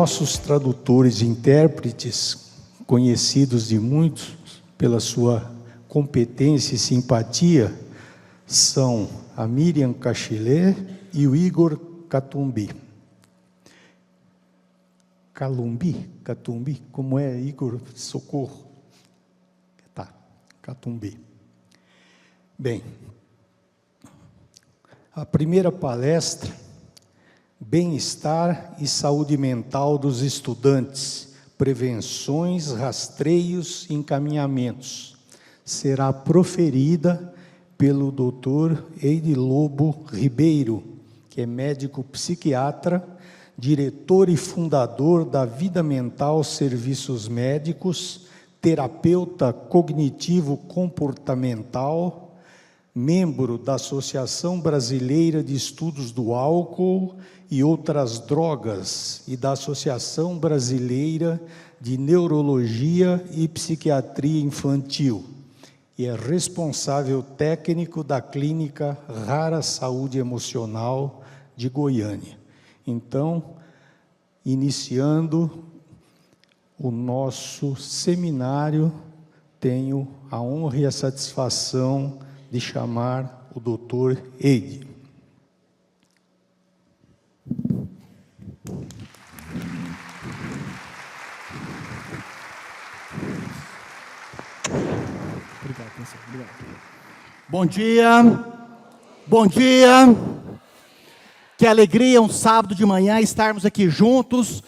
nossos tradutores e intérpretes, conhecidos de muitos pela sua competência e simpatia, são a Miriam Cachilé e o Igor Catumbi. Catumbi, como é, Igor? Socorro. Tá, Catumbi. Bem, a primeira palestra, Bem-estar e Saúde Mental dos Estudantes, Prevenções, Rastreios e Encaminhamentos, será proferida pelo Dr. Eide Lobo Ribeiro, que é médico psiquiatra, diretor e fundador da Vida Mental Serviços Médicos, terapeuta cognitivo-comportamental, membro da Associação Brasileira de Estudos do Álcool e Outras Drogas e da Associação Brasileira de Neurologia e Psiquiatria Infantil, e é responsável técnico da Clínica Rara Saúde Emocional de Goiânia. Então, iniciando o nosso seminário, tenho a honra e a satisfação de chamar o Dr. Eide. Obrigado. Bom dia. Que alegria um sábado de manhã estarmos aqui juntos,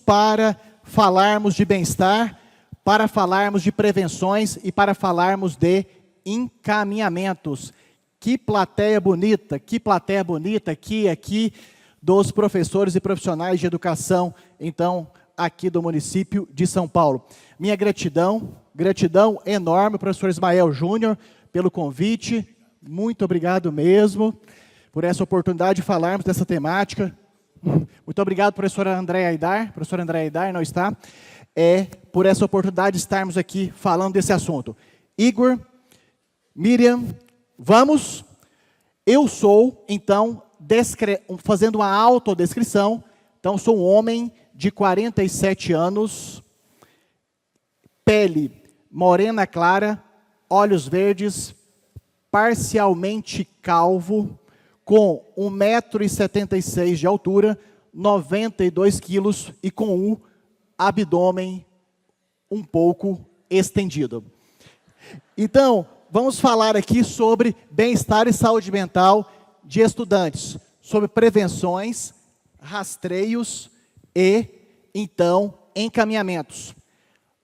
para falarmos de bem-estar, para falarmos de prevenções e para falarmos de encaminhamentos. Que plateia bonita aqui dos professores e profissionais de educação, então, aqui do município de São Paulo. Minha gratidão enorme ao professor Ismael Júnior pelo convite, muito obrigado mesmo por essa oportunidade de falarmos dessa temática. Muito obrigado, professora Andréa Aidar, não está, por essa oportunidade de estarmos aqui falando desse assunto. Igor, Miriam, vamos. Eu sou, então, fazendo uma autodescrição, então sou um homem de 47 anos, pele morena clara, olhos verdes, parcialmente calvo, com 1,76 m de altura, 92 quilos e com um abdômen um pouco estendido. Então, vamos falar aqui sobre bem-estar e saúde mental de estudantes, sobre prevenções, rastreios e, então, encaminhamentos.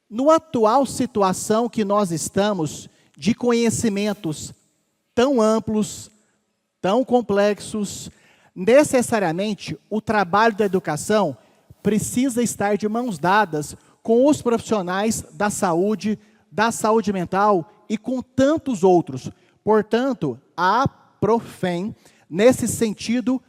No atual situação que nós estamos, de conhecimentos tão amplos, tão complexos, necessariamente o trabalho da educação precisa estar de mãos dadas com os profissionais da saúde mental e com tantos outros. Portanto, a Profem, nesse sentido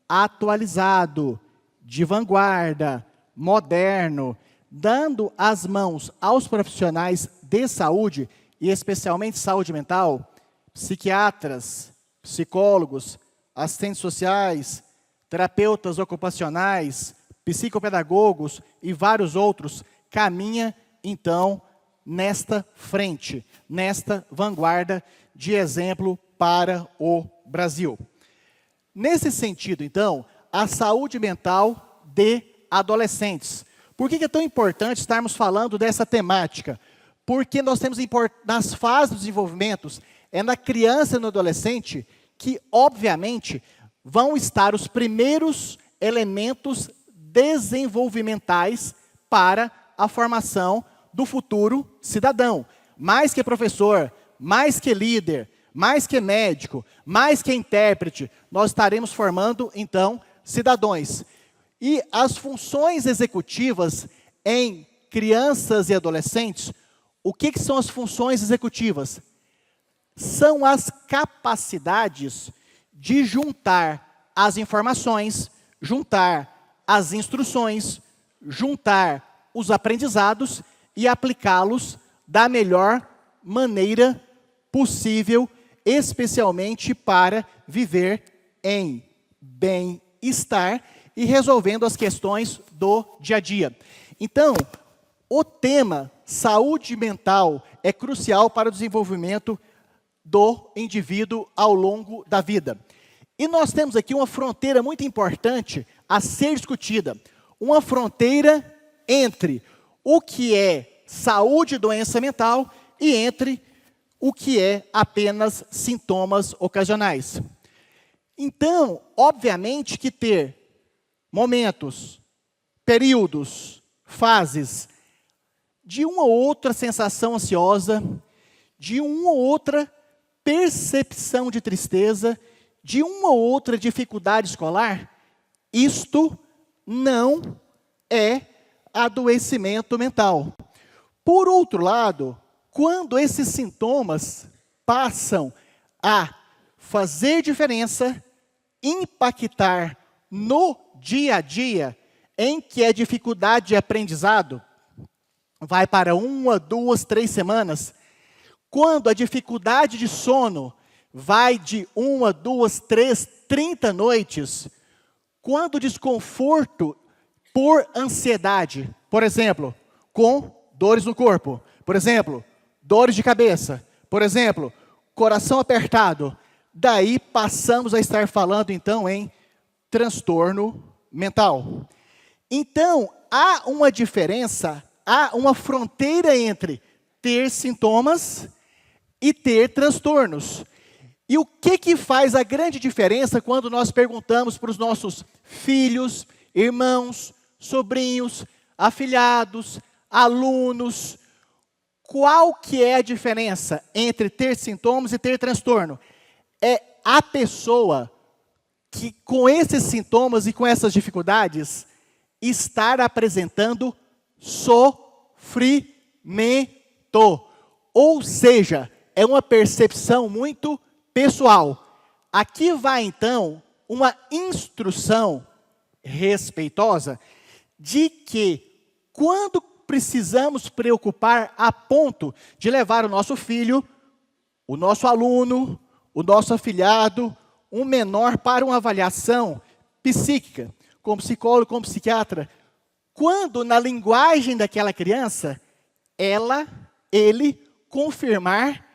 atualizado, de vanguarda, moderno, dando as mãos aos profissionais de saúde, e especialmente saúde mental, psiquiatras, psicólogos, assistentes sociais, terapeutas ocupacionais, psicopedagogos e vários outros, caminha, então, nesta frente, nesta vanguarda de exemplo para o Brasil. Nesse sentido, então, a saúde mental de adolescentes. Por que é tão importante estarmos falando dessa temática? Porque nós temos nas fases do desenvolvimento, na criança e no adolescente, que, obviamente, vão estar os primeiros elementos desenvolvimentais para a formação do futuro cidadão. Mais que professor, mais que líder, mais que médico, mais que intérprete, nós estaremos formando, então, cidadãos. E as funções executivas em crianças e adolescentes, o que são as funções executivas? São as capacidades de juntar as informações, juntar as instruções, juntar os aprendizados e aplicá-los da melhor maneira possível, especialmente para viver em bem-estar e resolvendo as questões do dia a dia. Então, o tema saúde mental é crucial para o desenvolvimento do indivíduo ao longo da vida. E nós temos aqui uma fronteira muito importante a ser discutida. Uma fronteira entre o que é saúde e doença mental e entre o que é apenas sintomas ocasionais. Então, obviamente que ter momentos, períodos, fases de uma ou outra sensação ansiosa, de uma ou outra percepção de tristeza, de uma ou outra dificuldade escolar, isto não é adoecimento mental. Por outro lado, quando esses sintomas passam a fazer diferença, impactar no dia a dia, em que a dificuldade de aprendizado vai para 1, 2, 3 semanas, quando a dificuldade de sono vai de 1, 2, 3, 30 noites, quando o desconforto por ansiedade, por exemplo, com dores no corpo, por exemplo, dores de cabeça, por exemplo, coração apertado, daí passamos a estar falando então em transtorno mental. Então, há uma diferença, há uma fronteira entre ter sintomas e ter transtornos. E o que faz a grande diferença quando nós perguntamos para os nossos filhos, irmãos, sobrinhos, afilhados, alunos, qual que é a diferença entre ter sintomas e ter transtorno? É a pessoa que com esses sintomas e com essas dificuldades estar apresentando sofrimento. Ou seja, é uma percepção muito pessoal. Aqui vai então uma instrução respeitosa de que quando precisamos preocupar a ponto de levar o nosso filho, o nosso aluno, o nosso afilhado, um menor para uma avaliação psíquica, como psicólogo, como psiquiatra, quando na linguagem daquela criança, ele confirmar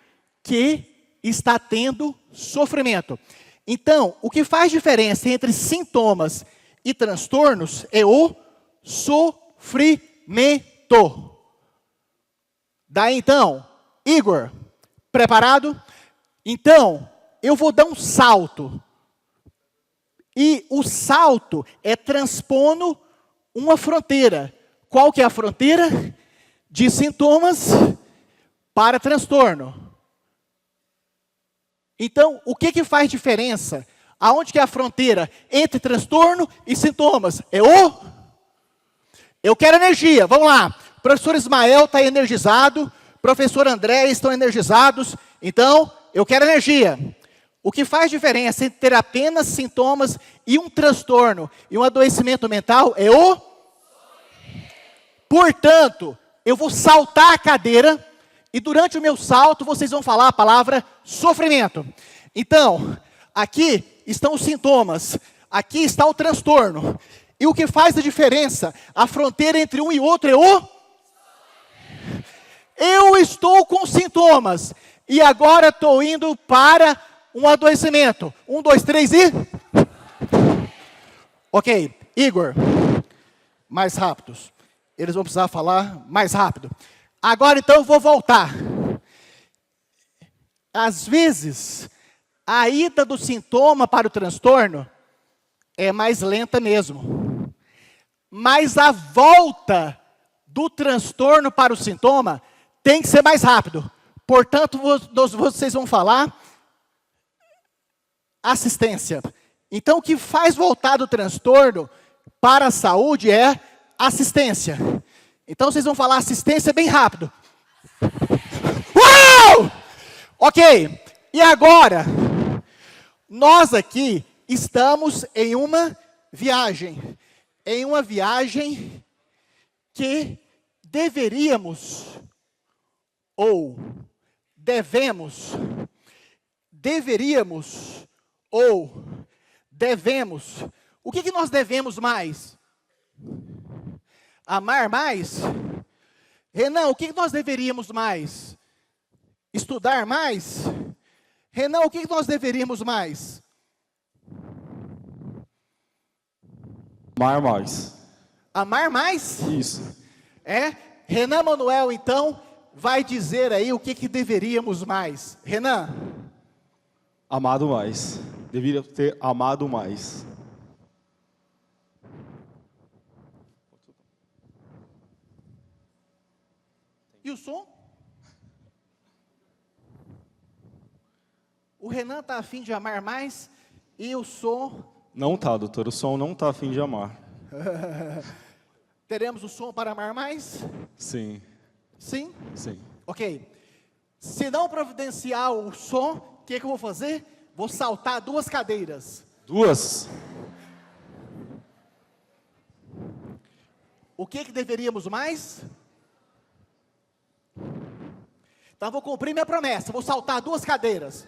que está tendo sofrimento. Então, o que faz diferença entre sintomas e transtornos é o sofrimento. Daí então, Igor, preparado? Então, eu vou dar um salto. E o salto é transpondo uma fronteira. Qual que é a fronteira? De sintomas para transtorno. Então, o que faz diferença? Aonde que é a fronteira entre transtorno e sintomas? Eu quero energia, vamos lá. O professor Ismael está energizado, professor André estão energizados, então, eu quero energia. O que faz diferença entre ter apenas sintomas e um transtorno e um adoecimento mental é Portanto, eu vou saltar a cadeira e durante o meu salto vocês vão falar a palavra sofrimento. Então, aqui estão os sintomas, aqui está o transtorno. E o que faz a diferença, a fronteira entre um e outro é eu estou com sintomas e agora estou indo para um adoecimento. 1, 2, 3 e... Ok, Igor, mais rápidos. Eles vão precisar falar mais rápido. Agora então eu vou voltar. Às vezes, a ida do sintoma para o transtorno é mais lenta mesmo. Mas a volta do transtorno para o sintoma tem que ser mais rápido. Portanto, vocês vão falar assistência. Então, o que faz voltar do transtorno para a saúde é assistência. Então, vocês vão falar assistência bem rápido. Uau! Ok. E agora, nós aqui estamos em uma viagem. Em uma viagem que deveríamos ou devemos O que nós devemos mais? Amar mais? Renan, o que nós deveríamos mais? Estudar mais? Renan, o que nós deveríamos mais? Amar mais. Amar mais? Isso. Renan Manuel, então, vai dizer aí o que deveríamos mais. Renan? Amado mais. Deveria ter amado mais. E o som? O Renan está a fim de amar mais e o som... Não tá, doutor. O som não tá a fim de amar. Teremos o som para amar mais? Sim. Sim? Sim. Ok. Se não providenciar o som, o que eu vou fazer? Vou saltar 2 cadeiras. 2. O que deveríamos mais? Então vou cumprir minha promessa, vou saltar 2 cadeiras.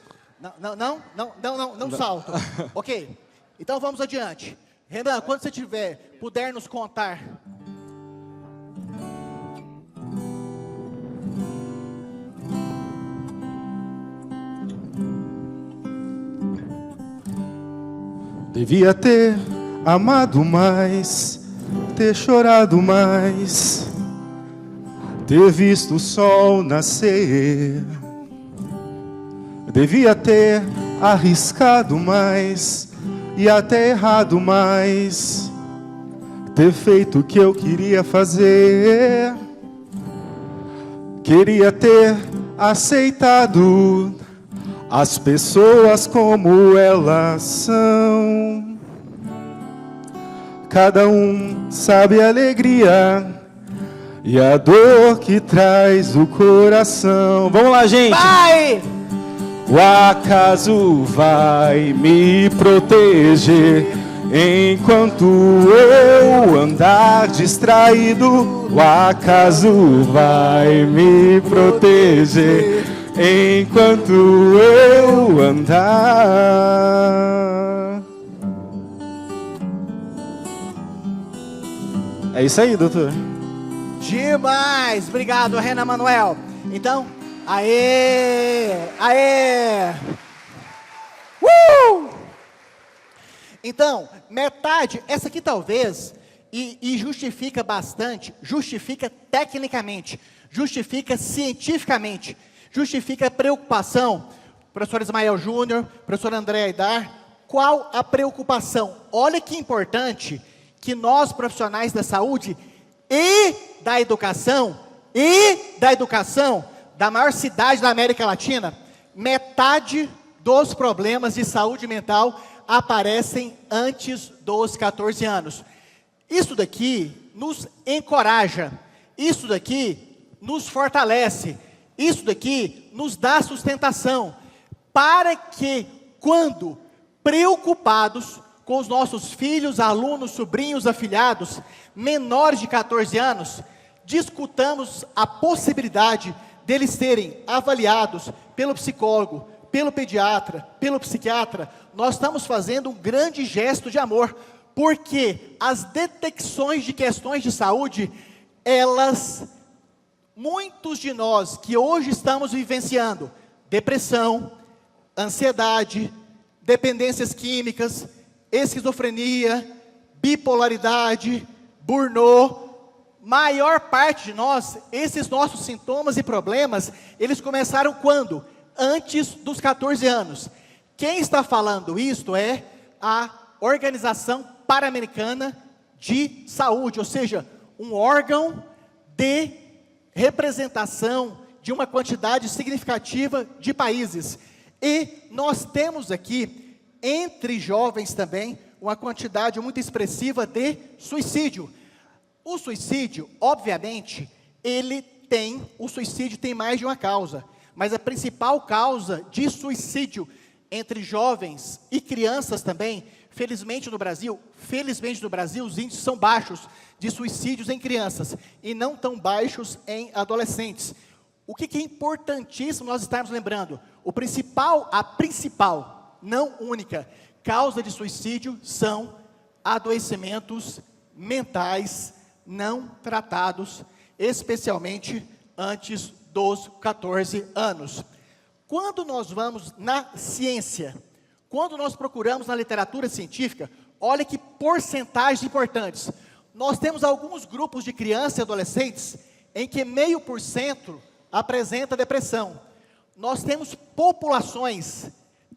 Não salto. Ok, então vamos adiante. Renan, quando você puder nos contar. Devia ter amado mais, ter chorado mais, ter visto o sol nascer. Devia ter arriscado mais e até errado mais, ter feito o que eu queria fazer. Queria ter aceitado as pessoas como elas são. Cada um sabe a alegria e a dor que traz o coração. Vamos lá, gente! Vai! O acaso vai me proteger enquanto eu andar distraído. O acaso vai me proteger enquanto eu andar. É isso aí, doutor. Demais! Obrigado, Renan Manuel. Então, aê! Então, metade, essa aqui talvez, e justifica bastante, justifica tecnicamente, justifica cientificamente, justifica preocupação. Professor Ismael Júnior, professor André Aidar, qual a preocupação? Olha que importante que nós, profissionais da saúde e da educação, da maior cidade da América Latina, metade dos problemas de saúde mental aparecem antes dos 14 anos. Isso daqui nos encoraja, isso daqui nos fortalece, isso daqui nos dá sustentação, para que, quando preocupados com os nossos filhos, alunos, sobrinhos, afilhados, menores de 14 anos, discutamos a possibilidade deles serem avaliados pelo psicólogo, pelo pediatra, pelo psiquiatra. Nós estamos fazendo um grande gesto de amor, porque as detecções de questões de saúde, muitos de nós que hoje estamos vivenciando depressão, ansiedade, dependências químicas, esquizofrenia, bipolaridade, burnout, maior parte de nós, esses nossos sintomas e problemas, eles começaram quando? Antes dos 14 anos. Quem está falando isto é a Organização Pan-Americana de Saúde, ou seja, um órgão de representação de uma quantidade significativa de países. E nós temos aqui, entre jovens também, uma quantidade muito expressiva de suicídio. O suicídio, obviamente, o suicídio tem mais de uma causa, mas a principal causa de suicídio entre jovens e crianças também, felizmente no Brasil, os índices são baixos de suicídios em crianças e não tão baixos em adolescentes. O que é importantíssimo nós estarmos lembrando? A principal, não única, causa de suicídio são adoecimentos mentais não tratados, especialmente antes dos 14 anos. Quando nós vamos na ciência, quando nós procuramos na literatura científica, olha que porcentagens importantes. Nós temos alguns grupos de crianças e adolescentes em que 0,5% apresenta depressão. Nós temos populações,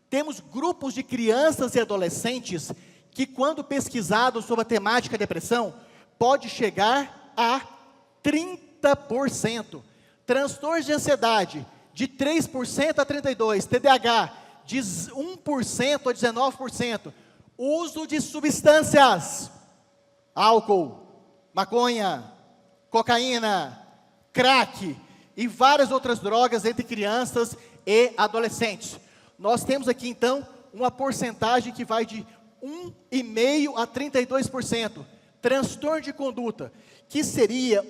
temos grupos de crianças e adolescentes que, quando pesquisado sobre a temática depressão, pode chegar a 30%. Transtornos de ansiedade, de 3% a 32%. TDAH, de 1% a 19%. Uso de substâncias, álcool, maconha, cocaína, crack e várias outras drogas entre crianças e adolescentes. Nós temos aqui, então, uma porcentagem que vai de 1,5% a 32%. Transtorno de conduta, que seria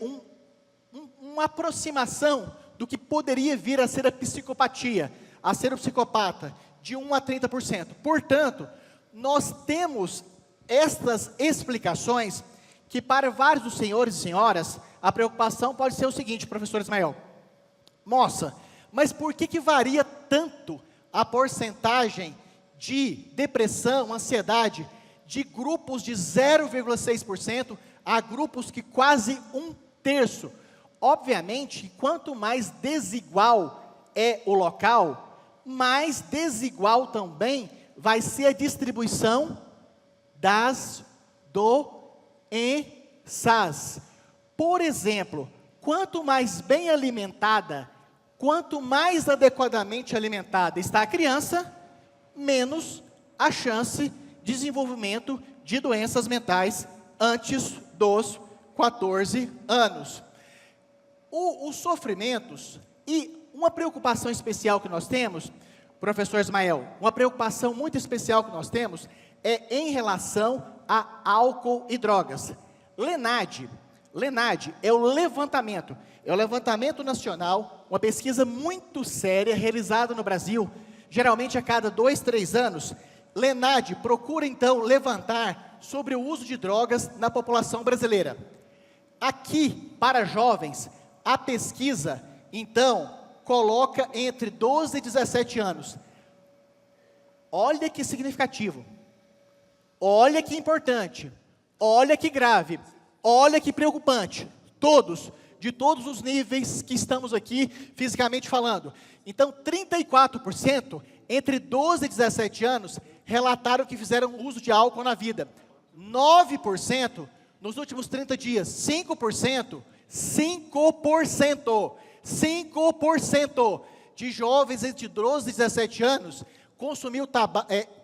uma aproximação do que poderia vir a ser a psicopatia, a ser o psicopata, de 1% a 30%. Portanto, nós temos estas explicações que, para vários dos senhores e senhoras, a preocupação pode ser o seguinte, professor Ismael. Moça, mas por que varia tanto a porcentagem de depressão, ansiedade, de grupos de 0,6% a grupos que quase 1/3? Obviamente, quanto mais desigual é o local, mais desigual também vai ser a distribuição das doenças. Por exemplo, quanto mais bem alimentada, quanto mais adequadamente alimentada está a criança, menos a chance de desenvolvimento de doenças mentais antes dos 14 anos. Os sofrimentos e uma preocupação especial que nós temos, professor Ismael, uma preocupação muito especial que nós temos é em relação a álcool e drogas. LENAD é o levantamento nacional, uma pesquisa muito séria realizada no Brasil, geralmente a cada 2, 3 anos. LENAD procura então levantar sobre o uso de drogas na população brasileira. Aqui, para jovens, a pesquisa então coloca entre 12 e 17 anos. Olha que significativo, olha que importante, olha que grave, olha que preocupante, de todos os níveis que estamos aqui fisicamente falando. Então, 34% entre 12 e 17 anos relataram que fizeram uso de álcool na vida. 9% nos últimos 30 dias. 5% de jovens entre 12 e 17 anos consumiu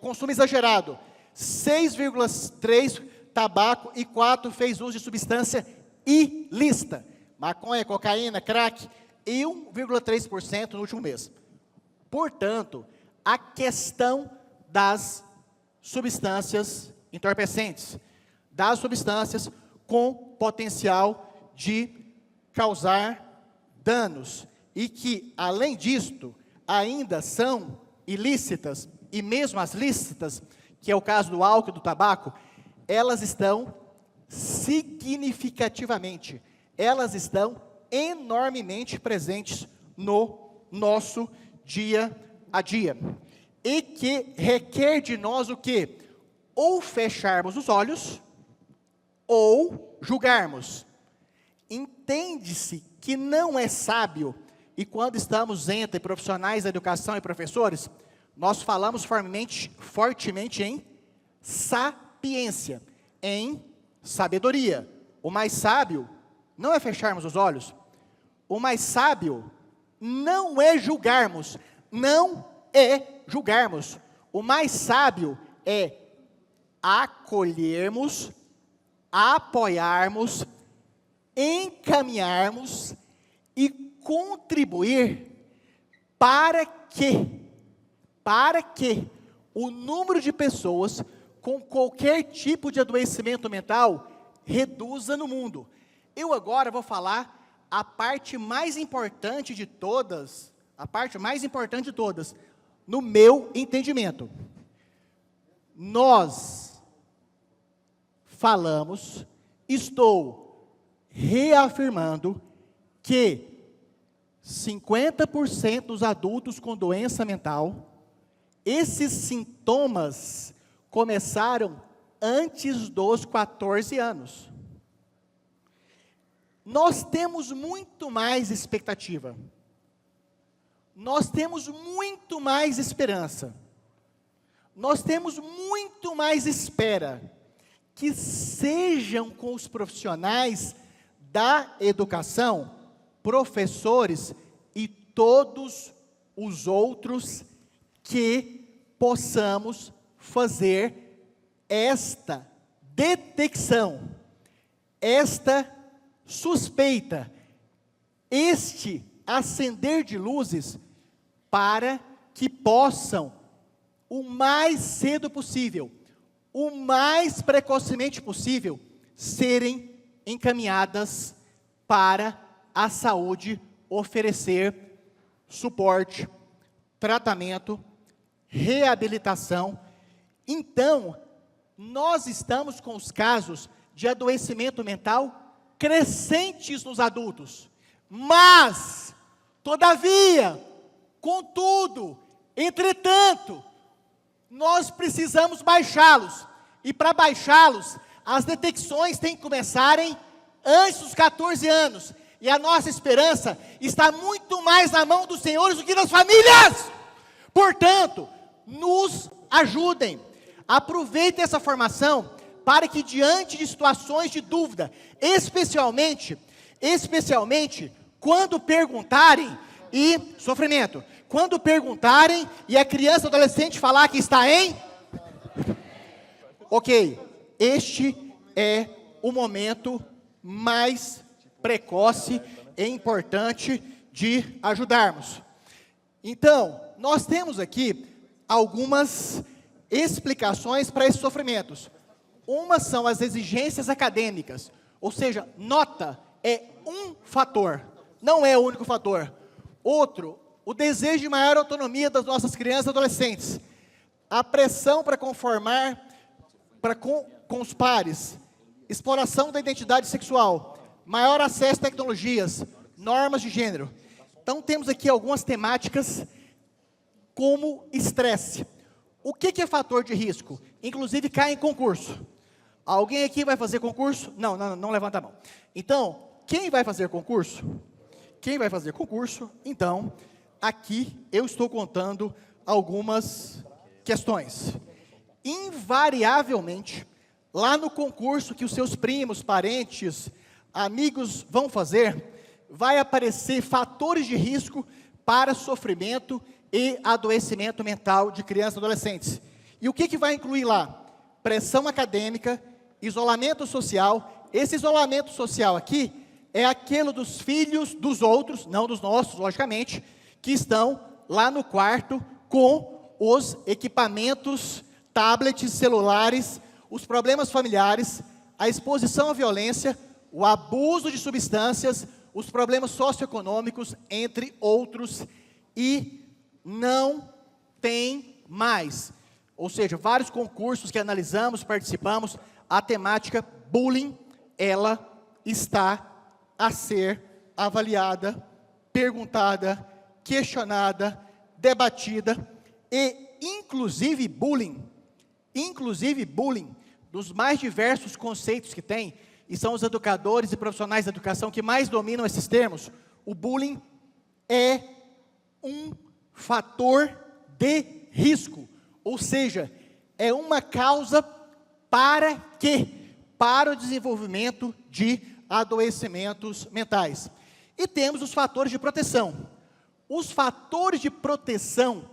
consumo exagerado. 6,3% tabaco e 4% fez uso de substância ilícita. Maconha, cocaína, crack, e 1,3% no último mês. Portanto, a questão das substâncias entorpecentes, das substâncias com potencial de causar danos, e que, além disto, ainda são ilícitas, e mesmo as lícitas, que é o caso do álcool e do tabaco, elas estão significativamente, elas estão enormemente presentes no nosso dia a dia, e que requer de nós o quê? Ou fecharmos os olhos, ou julgarmos. Entende-se que não é sábio, e quando estamos entre profissionais da educação e professores, nós falamos fortemente em sapiência, em sabedoria. O mais sábio não é fecharmos os olhos, o mais sábio não é julgarmos, o mais sábio é acolhermos, apoiarmos, encaminharmos e contribuir para que o número de pessoas com qualquer tipo de adoecimento mental reduza no mundo. Eu agora vou falar a parte mais importante de todas, no meu entendimento. Nós falamos, estou reafirmando que 50% dos adultos com doença mental, esses sintomas começaram antes dos 14 anos. Nós temos muito mais expectativa. Nós temos muito mais esperança. Nós temos muito mais espera que sejam com os profissionais da educação, professores e todos os outros, que possamos fazer esta detecção, esta suspeita, este acender de luzes, para que possam, o mais cedo possível, o mais precocemente possível, serem encaminhadas para a saúde, oferecer suporte, tratamento, reabilitação. Então, nós estamos com os casos de adoecimento mental crescentes nos adultos, mas, todavia, contudo, entretanto, nós precisamos baixá-los, e para baixá-los, as detecções têm que começarem antes dos 14 anos, e a nossa esperança está muito mais na mão dos senhores do que das famílias. Portanto, nos ajudem, aproveitem essa formação, para que diante de situações de dúvida, especialmente, quando perguntarem, e sofrimento, quando perguntarem, e a criança ou adolescente falar que está em... Ok, este é o momento mais precoce e importante de ajudarmos. Então, nós temos aqui algumas explicações para esses sofrimentos. Uma são as exigências acadêmicas, ou seja, nota é um fator, não é o único fator. Outro, o desejo de maior autonomia das nossas crianças e adolescentes. A pressão para conformar com os pares, exploração da identidade sexual, maior acesso a tecnologias, normas de gênero. Então, temos aqui algumas temáticas como estresse. O que é fator de risco? Inclusive, cai em concurso. Alguém aqui vai fazer concurso? Não levanta a mão. Então, quem vai fazer concurso? Quem vai fazer concurso? Então, aqui eu estou contando algumas questões. Invariavelmente, lá no concurso que os seus primos, parentes, amigos vão fazer, vai aparecer fatores de risco para sofrimento e adoecimento mental de crianças e adolescentes. E o que vai incluir lá? Pressão acadêmica, isolamento social. Esse isolamento social aqui é aquele dos filhos dos outros, não dos nossos, logicamente, que estão lá no quarto com os equipamentos, tablets, celulares, os problemas familiares, a exposição à violência, o abuso de substâncias, os problemas socioeconômicos, entre outros, e não tem mais. Ou seja, vários concursos que analisamos, participamos, a temática bullying, ela está a ser avaliada, perguntada, questionada, debatida, e inclusive bullying, dos mais diversos conceitos que tem, e são os educadores e profissionais da educação que mais dominam esses termos, o bullying é um fator de risco, ou seja, é uma causa para quê? Para o desenvolvimento de adoecimentos mentais. E temos os fatores de proteção. Os fatores de proteção,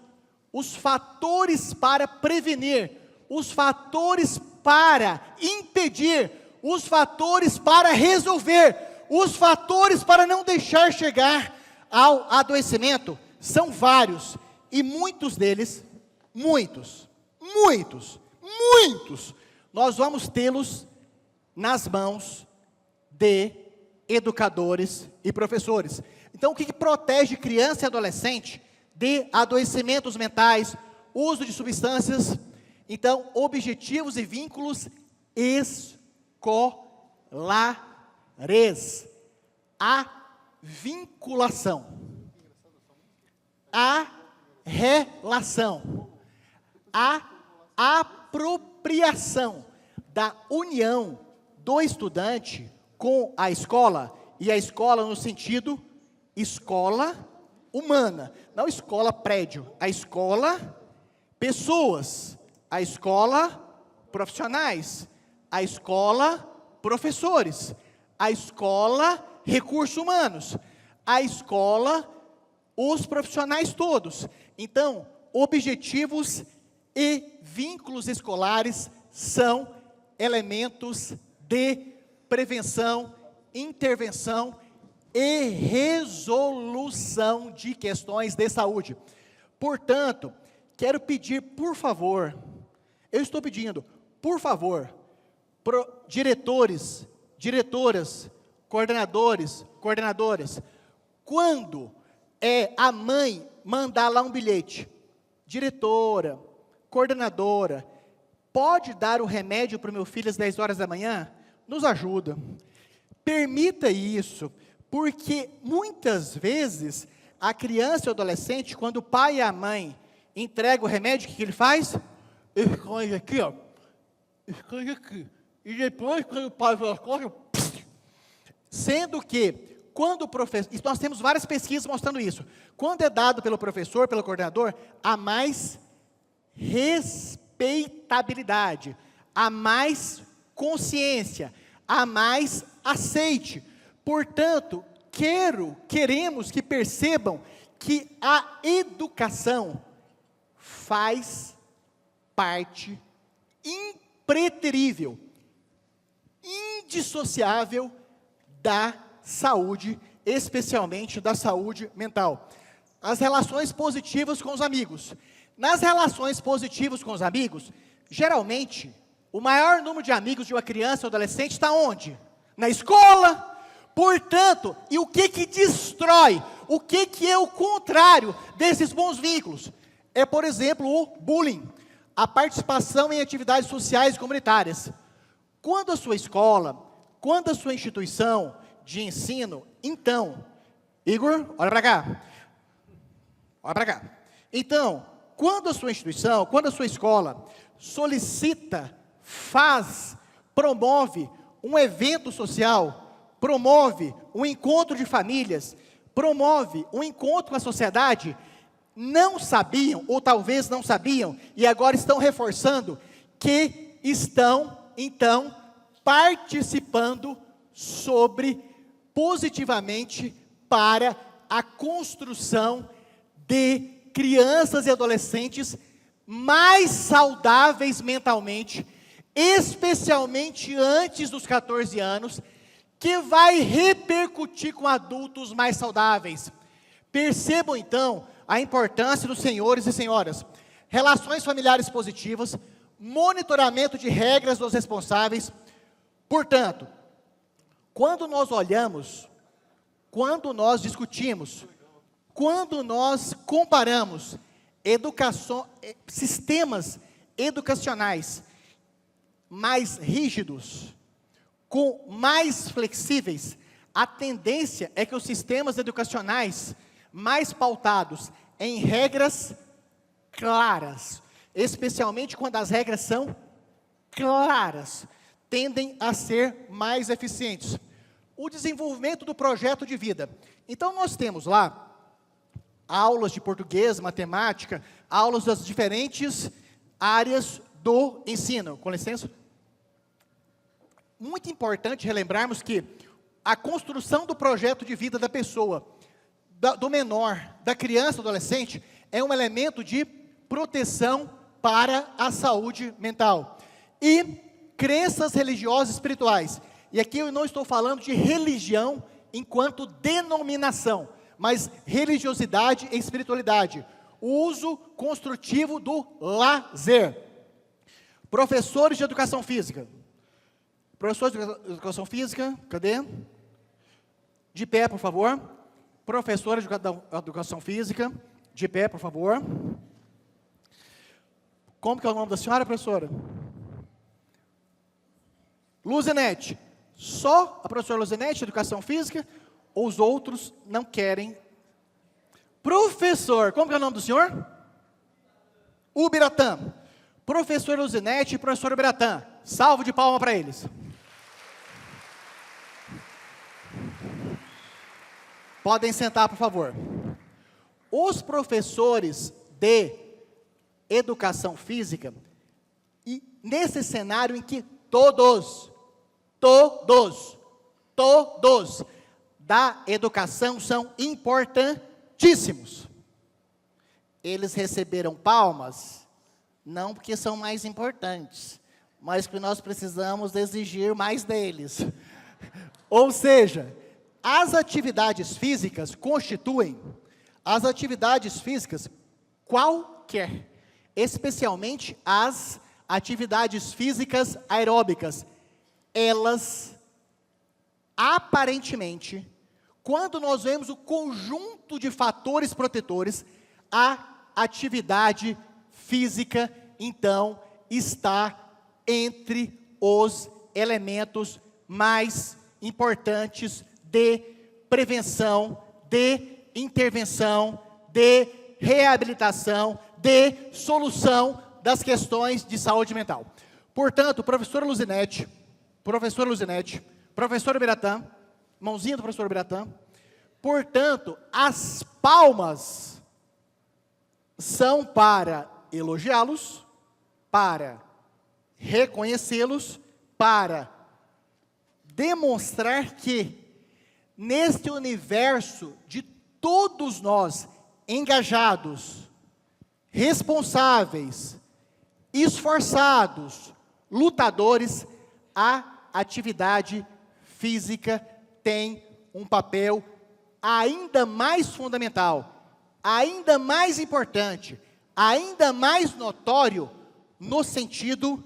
os fatores para prevenir, os fatores para impedir, os fatores para resolver, os fatores para não deixar chegar ao adoecimento, são vários, e muitos deles, muitos, nós vamos tê-los nas mãos de educadores e professores. Então, o que protege criança e adolescente de adoecimentos mentais, uso de substâncias? Então, objetivos e vínculos A vinculação. A relação. A apropriação da união do estudante com a escola, e a escola no sentido escola humana, não escola prédio, a escola pessoas, a escola profissionais, a escola professores, a escola recursos humanos, a escola os profissionais todos. Então, objetivos e vínculos escolares são elementos de prevenção, intervenção e resolução de questões de saúde. Portanto, quero pedir, por favor, eu estou pedindo, por favor, diretores, diretoras, coordenadores, coordenadoras, quando a mãe mandar lá um bilhete, diretora, coordenadora, pode dar o remédio para o meu filho às 10 horas da manhã? Nos ajuda. Permita isso, porque muitas vezes a criança e o adolescente, quando o pai e a mãe entregam o remédio, o que ele faz? Esconde aqui, ó. Esconde aqui. E depois, quando o pai vai às costas, sendo que, quando o professor, nós temos várias pesquisas mostrando isso, quando é dado pelo professor, pelo coordenador, há mais respeitabilidade, há mais consciência, há mais aceite. Portanto, queremos que percebam que a educação faz parte impreterível, indissociável da saúde, especialmente da saúde mental. As relações positivas com os amigos. Nas relações positivas com os amigos, geralmente, o maior número de amigos de uma criança ou adolescente está onde? Na escola. Portanto, e o que destrói? O que é o contrário desses bons vínculos? É, por exemplo, o bullying, a participação em atividades sociais e comunitárias. Quando a sua escola, quando a sua instituição de ensino, então, Igor, olha para cá, olha para cá. Então, quando a sua instituição, quando a sua escola solicita, faz, promove um evento social, promove um encontro de famílias, promove um encontro com a sociedade, não sabiam, ou talvez não sabiam, e agora estão reforçando, que estão, então, participando positivamente para a construção de crianças e adolescentes mais saudáveis mentalmente, especialmente antes dos 14 anos, que vai repercutir com adultos mais saudáveis. Percebam então a importância dos senhores e senhoras, relações familiares positivas, monitoramento de regras dos responsáveis. Portanto, quando nós olhamos, quando nós discutimos, quando nós comparamos sistemas educacionais mais rígidos com mais flexíveis, a tendência é que os sistemas educacionais mais pautados em regras claras, especialmente quando as regras são claras, tendem a ser mais eficientes. O desenvolvimento do projeto de vida. Então, nós temos lá aulas de português, matemática, aulas das diferentes áreas do ensino. Com licença. Muito importante relembrarmos que a construção do projeto de vida da pessoa, do menor, da criança, do adolescente, é um elemento de proteção para a saúde mental. E crenças religiosas e espirituais. E aqui eu não estou falando de religião enquanto denominação, mas religiosidade e espiritualidade. O uso construtivo do lazer. Professores de educação física. Professores de educação física, cadê? De pé, por favor. Professora de educação física, de pé, por favor. Como que é o nome da senhora, professora? Luzinete, só a professora Luzinete, Educação Física, ou os outros não querem? Professor, como que é o nome do senhor? Ubiratã. Professor Luzinete e professor Ubiratã. Salvo de palma para eles. Podem sentar, por favor. Os professores de Educação Física, e nesse cenário em que todos da educação são importantíssimos. Eles receberam palmas, não porque são mais importantes, mas porque nós precisamos exigir mais deles. Ou seja, as atividades físicas constituem, as atividades físicas qualquer, especialmente as atividades físicas aeróbicas, elas, aparentemente, quando nós vemos o conjunto de fatores protetores, a atividade física, então, está entre os elementos mais importantes de prevenção, de intervenção, de reabilitação, de solução das questões de saúde mental. Portanto, professor Luzinete, professor Ubiratã, mãozinha do professor Ubiratã, portanto, as palmas são para elogiá-los, para reconhecê-los, para demonstrar que, neste universo de todos nós engajados, responsáveis, esforçados, lutadores, a atividade física tem um papel ainda mais fundamental, ainda mais importante, ainda mais notório, no sentido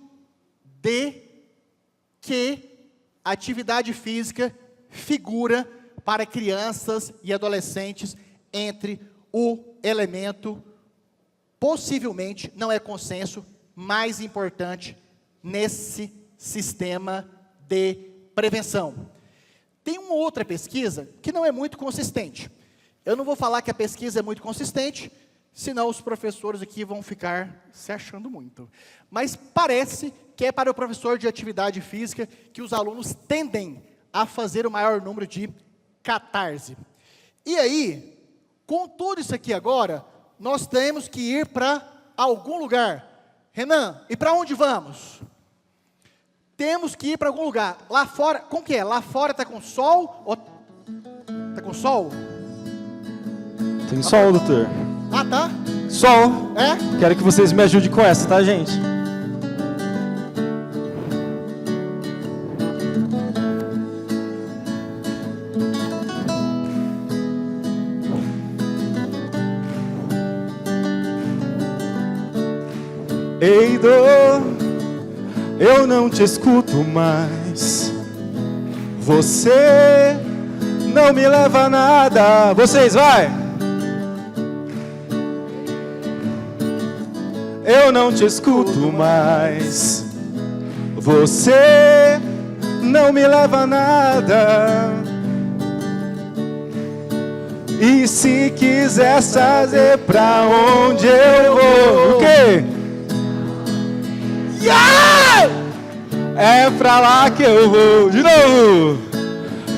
de que a atividade física figura para crianças e adolescentes entre o elemento, possivelmente, não é consenso, mais importante nesse sistema de prevenção. Tem uma outra pesquisa que não é muito consistente. Eu não vou falar que a pesquisa é muito consistente, senão os professores aqui vão ficar se achando muito. Mas parece que é para o professor de atividade física que os alunos tendem a fazer o maior número de catarse. E aí, com tudo isso aqui agora, nós temos que ir para algum lugar. Renan, e para onde vamos? Temos que ir para algum lugar. Lá fora, como que é? Lá fora está com sol? Está com sol? Tem sol, doutor. Ah, tá? Sol. É? Quero que vocês me ajudem com essa, tá, gente? Ei, dor, eu não te escuto mais. Você não me leva a nada. Vocês, vai! Eu não te escuto mais. Você não me leva a nada. E se quiser saber pra onde eu vou, o quê? É pra lá que eu vou, de novo.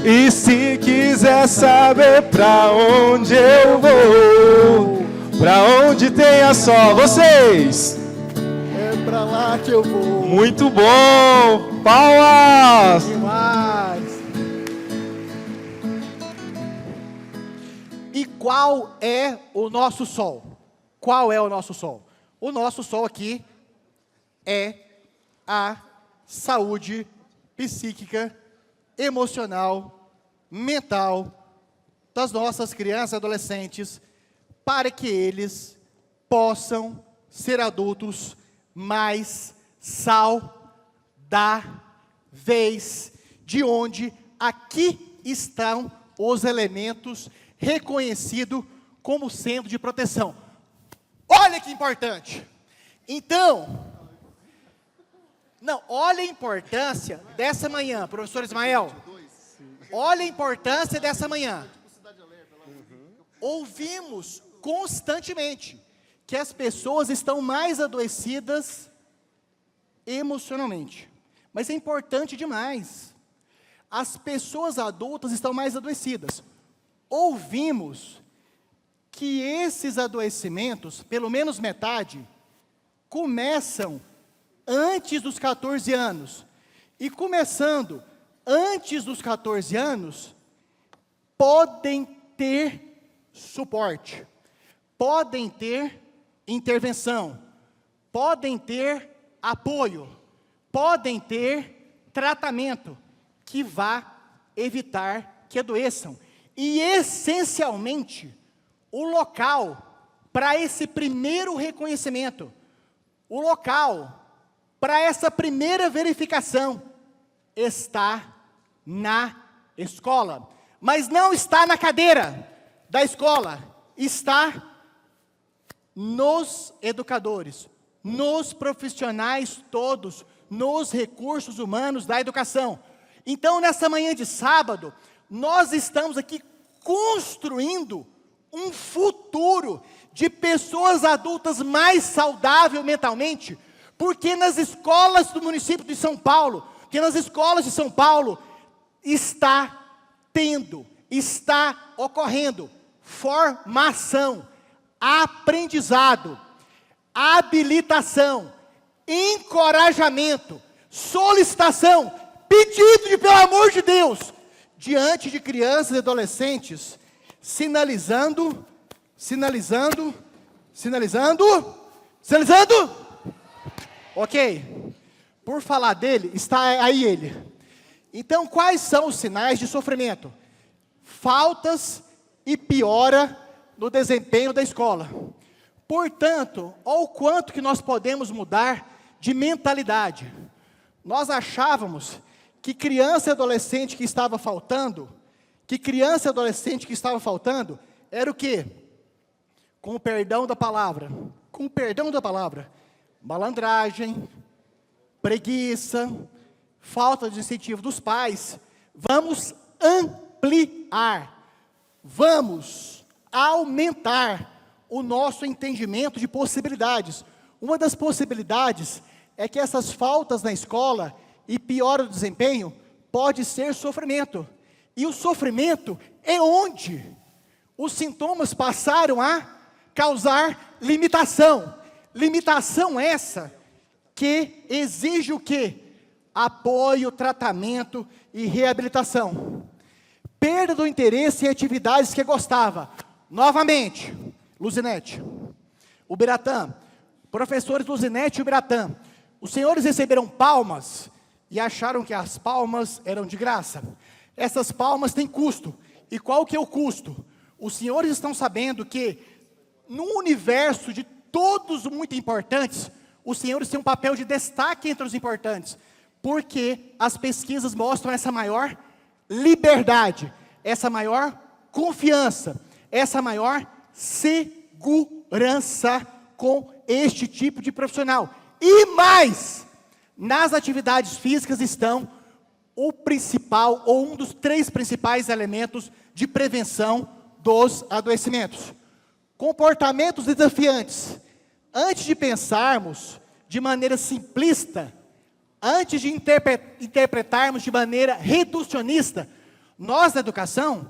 E se quiser saber pra onde eu vou, pra onde tenha sol, vocês. É pra lá que eu vou. Muito bom, palmas. Demais. E qual é o nosso sol? Qual é o nosso sol? O nosso sol aqui é a saúde psíquica, emocional, mental das nossas crianças e adolescentes, para que eles possam ser adultos mais saudáveis, de onde aqui estão os elementos reconhecidos como sendo de proteção. Olha que importante! Então, Não, olha a importância dessa manhã, professor Ismael. Olha a importância dessa manhã. Ouvimos constantemente que as pessoas estão mais adoecidas emocionalmente. Mas é importante demais. As pessoas adultas estão mais adoecidas. Ouvimos que esses adoecimentos, pelo menos metade, começam antes dos 14 anos. E começando antes dos 14 anos, podem ter suporte, podem ter intervenção, podem ter apoio, podem ter tratamento que vá evitar que adoeçam. E essencialmente, o local para esse primeiro reconhecimento, o local para essa primeira verificação está na escola. Mas não está na cadeira da escola, está nos educadores, nos profissionais todos, nos recursos humanos da educação. Então, nessa manhã de sábado, nós estamos aqui construindo um futuro de pessoas adultas mais saudáveis mentalmente, porque nas escolas do município de São Paulo, está ocorrendo formação, aprendizado, habilitação, encorajamento, solicitação, pedido de, pelo amor de Deus, diante de crianças e adolescentes, sinalizando. Ok. Por falar dele, está aí ele. Então, quais são os sinais de sofrimento? Faltas e piora no desempenho da escola. Portanto, olha o quanto que nós podemos mudar de mentalidade. Nós achávamos que criança e adolescente que estava faltando, era o quê? Com o perdão da palavra, malandragem, preguiça, falta de incentivo dos pais. Vamos ampliar, vamos aumentar o nosso entendimento de possibilidades. Uma das possibilidades é que essas faltas na escola e piora do desempenho pode ser sofrimento. E o sofrimento é onde os sintomas passaram a causar limitação. Limitação essa que exige o quê? Apoio, tratamento e reabilitação. Perda do interesse em atividades que gostava. Novamente, Luzinete, Ubiratã, professores Luzinete e Ubiratã, os senhores receberam palmas e acharam que as palmas eram de graça. Essas palmas têm custo. E qual que é o custo? Os senhores estão sabendo que, num universo de todos muito importantes, os senhores têm um papel de destaque entre os importantes, porque as pesquisas mostram essa maior liberdade, essa maior confiança, essa maior segurança com este tipo de profissional. E mais, nas atividades físicas estão o principal, ou um dos 3 principais elementos de prevenção dos adoecimentos. Comportamentos desafiantes. Antes de pensarmos de maneira simplista, antes de interpretarmos de maneira reducionista, nós da educação,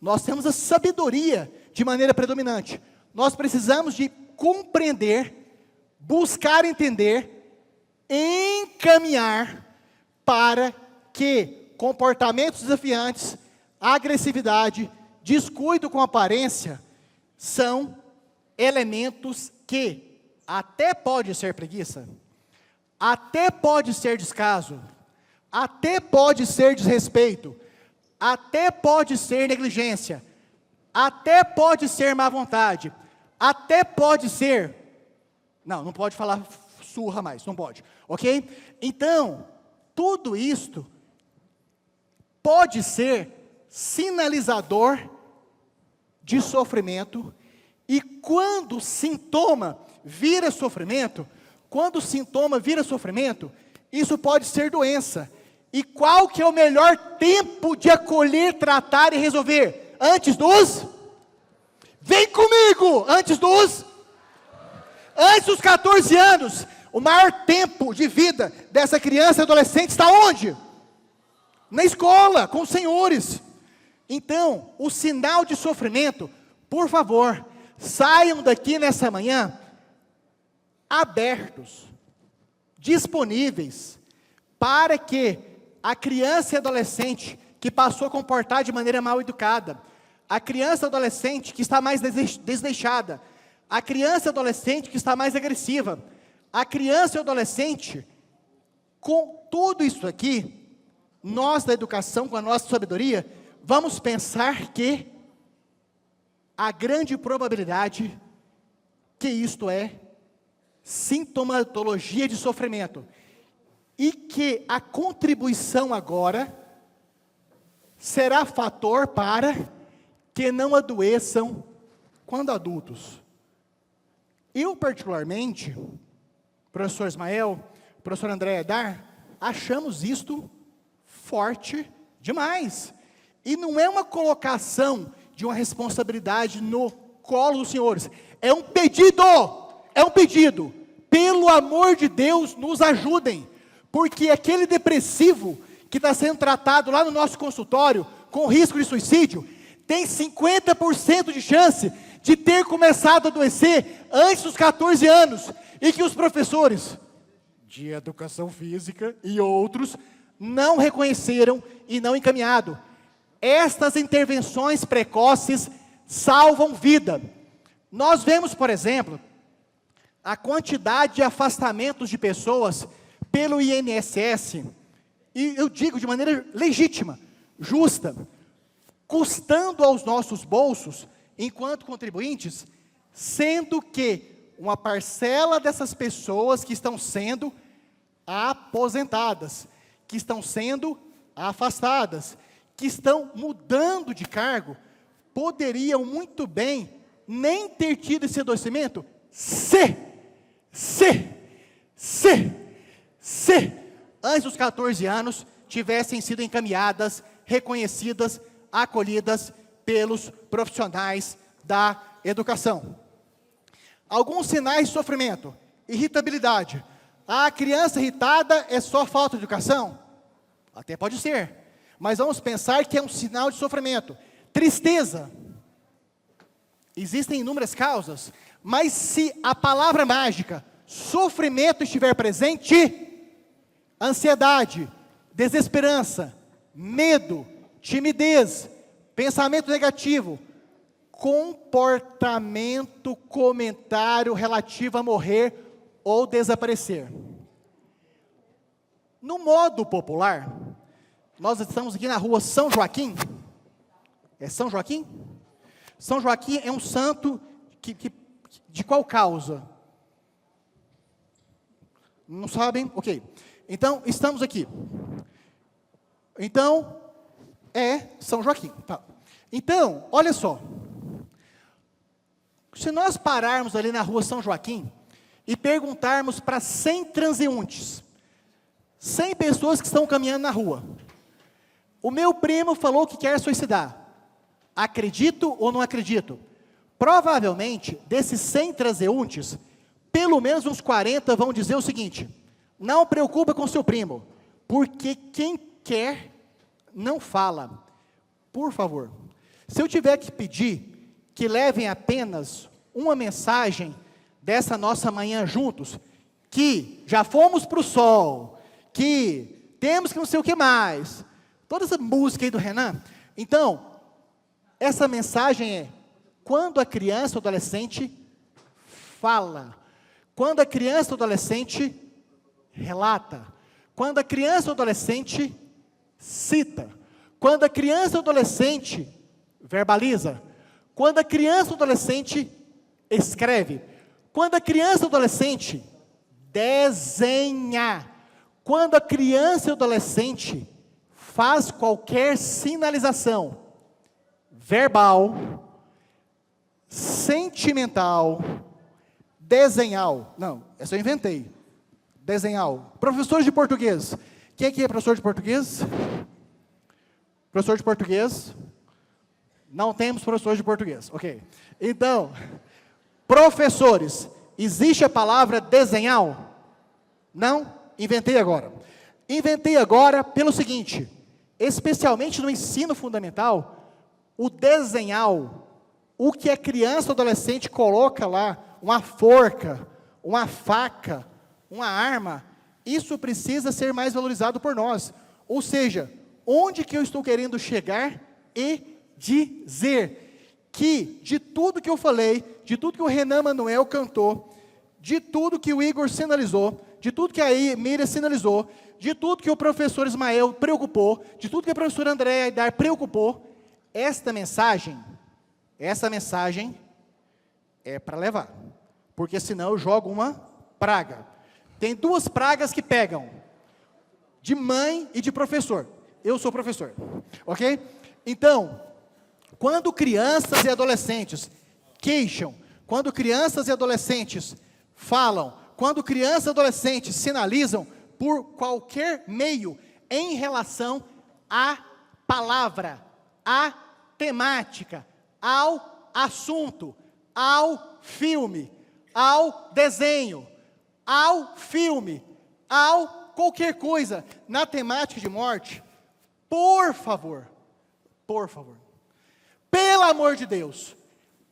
nós temos a sabedoria de maneira predominante. Nós precisamos de compreender, buscar entender, encaminhar para que comportamentos desafiantes, agressividade, descuido com aparência, são elementos que até pode ser preguiça, até pode ser descaso, até pode ser desrespeito, até pode ser negligência, até pode ser má vontade, até pode ser... Não pode falar surra mais, não pode, ok? Então, tudo isto pode ser sinalizador de sofrimento, e quando o sintoma vira sofrimento, Isso pode ser doença. E qual que é o melhor tempo de acolher, tratar e resolver? Antes dos? Vem comigo! Antes dos 14 anos. O maior tempo de vida dessa criança e adolescente está onde? Na escola, com os senhores. Então, o sinal de sofrimento, por favor, saiam daqui nessa manhã abertos, disponíveis, para que a criança e adolescente que passou a comportar de maneira mal educada, a criança e adolescente que está mais desleixada, a criança e adolescente que está mais agressiva, a criança e adolescente, com tudo isso aqui, nós da educação, com a nossa sabedoria, vamos pensar que a grande probabilidade que isto é sintomatologia de sofrimento, e que a contribuição agora será fator para que não adoeçam quando adultos. Eu particularmente, professor Ismael, professor André Dar, achamos isto forte demais. E não é uma colocação de uma responsabilidade no colo dos senhores. É um pedido, pelo amor de Deus, nos ajudem. Porque aquele depressivo que está sendo tratado lá no nosso consultório, com risco de suicídio, tem 50% de chance de ter começado a adoecer antes dos 14 anos. E que os professores de educação física e outros não reconheceram e não encaminhado. Estas intervenções precoces salvam vida. Nós vemos, por exemplo, a quantidade de afastamentos de pessoas pelo INSS, e eu digo de maneira legítima, justa, custando aos nossos bolsos, enquanto contribuintes, sendo que uma parcela dessas pessoas que estão sendo aposentadas, que estão sendo afastadas, que estão mudando de cargo, poderiam muito bem nem ter tido esse adoecimento, se antes dos 14 anos tivessem sido encaminhadas, reconhecidas, acolhidas pelos profissionais da educação. Alguns sinais de sofrimento: irritabilidade. A criança irritada é só falta de educação? Até pode ser, mas vamos pensar que é um sinal de sofrimento. Tristeza. Existem inúmeras causas, mas se a palavra mágica, sofrimento, estiver presente, ansiedade, desesperança, medo, timidez, pensamento negativo, comportamento, comentário relativo a morrer ou desaparecer. No modo popular, nós estamos aqui na rua São Joaquim. É São Joaquim? São Joaquim é um santo de qual causa? Não sabem? Ok. Então, estamos aqui. Então, é São Joaquim. Tá. Então, olha só. Se nós pararmos ali na rua São Joaquim e perguntarmos para 100 transeuntes, 100 pessoas que estão caminhando na rua, o meu primo falou que quer suicidar. Acredito ou não acredito? Provavelmente, desses 100 transeuntes, pelo menos uns 40 vão dizer o seguinte: não preocupa com seu primo, porque quem quer não fala. Por favor, se eu tiver que pedir que levem apenas uma mensagem dessa nossa manhã juntos, que já fomos para o sol, que temos que não sei o que mais, toda essa música aí do Renan. Então, essa mensagem é: quando a criança ou adolescente fala, quando a criança ou adolescente relata, quando a criança ou adolescente cita, quando a criança ou adolescente verbaliza, quando a criança ou adolescente escreve, quando a criança ou adolescente desenha, quando a criança ou adolescente faz qualquer sinalização verbal, sentimental, desenhal, não, essa eu inventei, Desenhar. Professores de português. Quem aqui é professor de português? Professor de português? Não temos professores de português. Ok. Então, professores, existe a palavra desenhar? Não? Inventei agora. Inventei agora pelo seguinte, especialmente no ensino fundamental, o desenhar, o que a criança ou adolescente coloca lá, uma forca, uma faca, uma arma, isso precisa ser mais valorizado por nós. Ou seja, onde que eu estou querendo chegar e dizer que de tudo que eu falei, de tudo que o Renan Manuel cantou, de tudo que o Igor sinalizou, de tudo que a Miriam sinalizou, de tudo que o professor Ismael preocupou, de tudo que a professora Andréa Aidar preocupou, essa mensagem é para levar, porque senão eu jogo uma praga. Tem duas pragas que pegam, de mãe e de professor. Eu sou professor, ok? Então, quando crianças e adolescentes queixam, quando crianças e adolescentes falam, quando crianças e adolescentes sinalizam por qualquer meio em relação à palavra, à temática, ao assunto, ao filme, ao desenho, ao filme, ao qualquer coisa na temática de morte, por favor, pelo amor de Deus,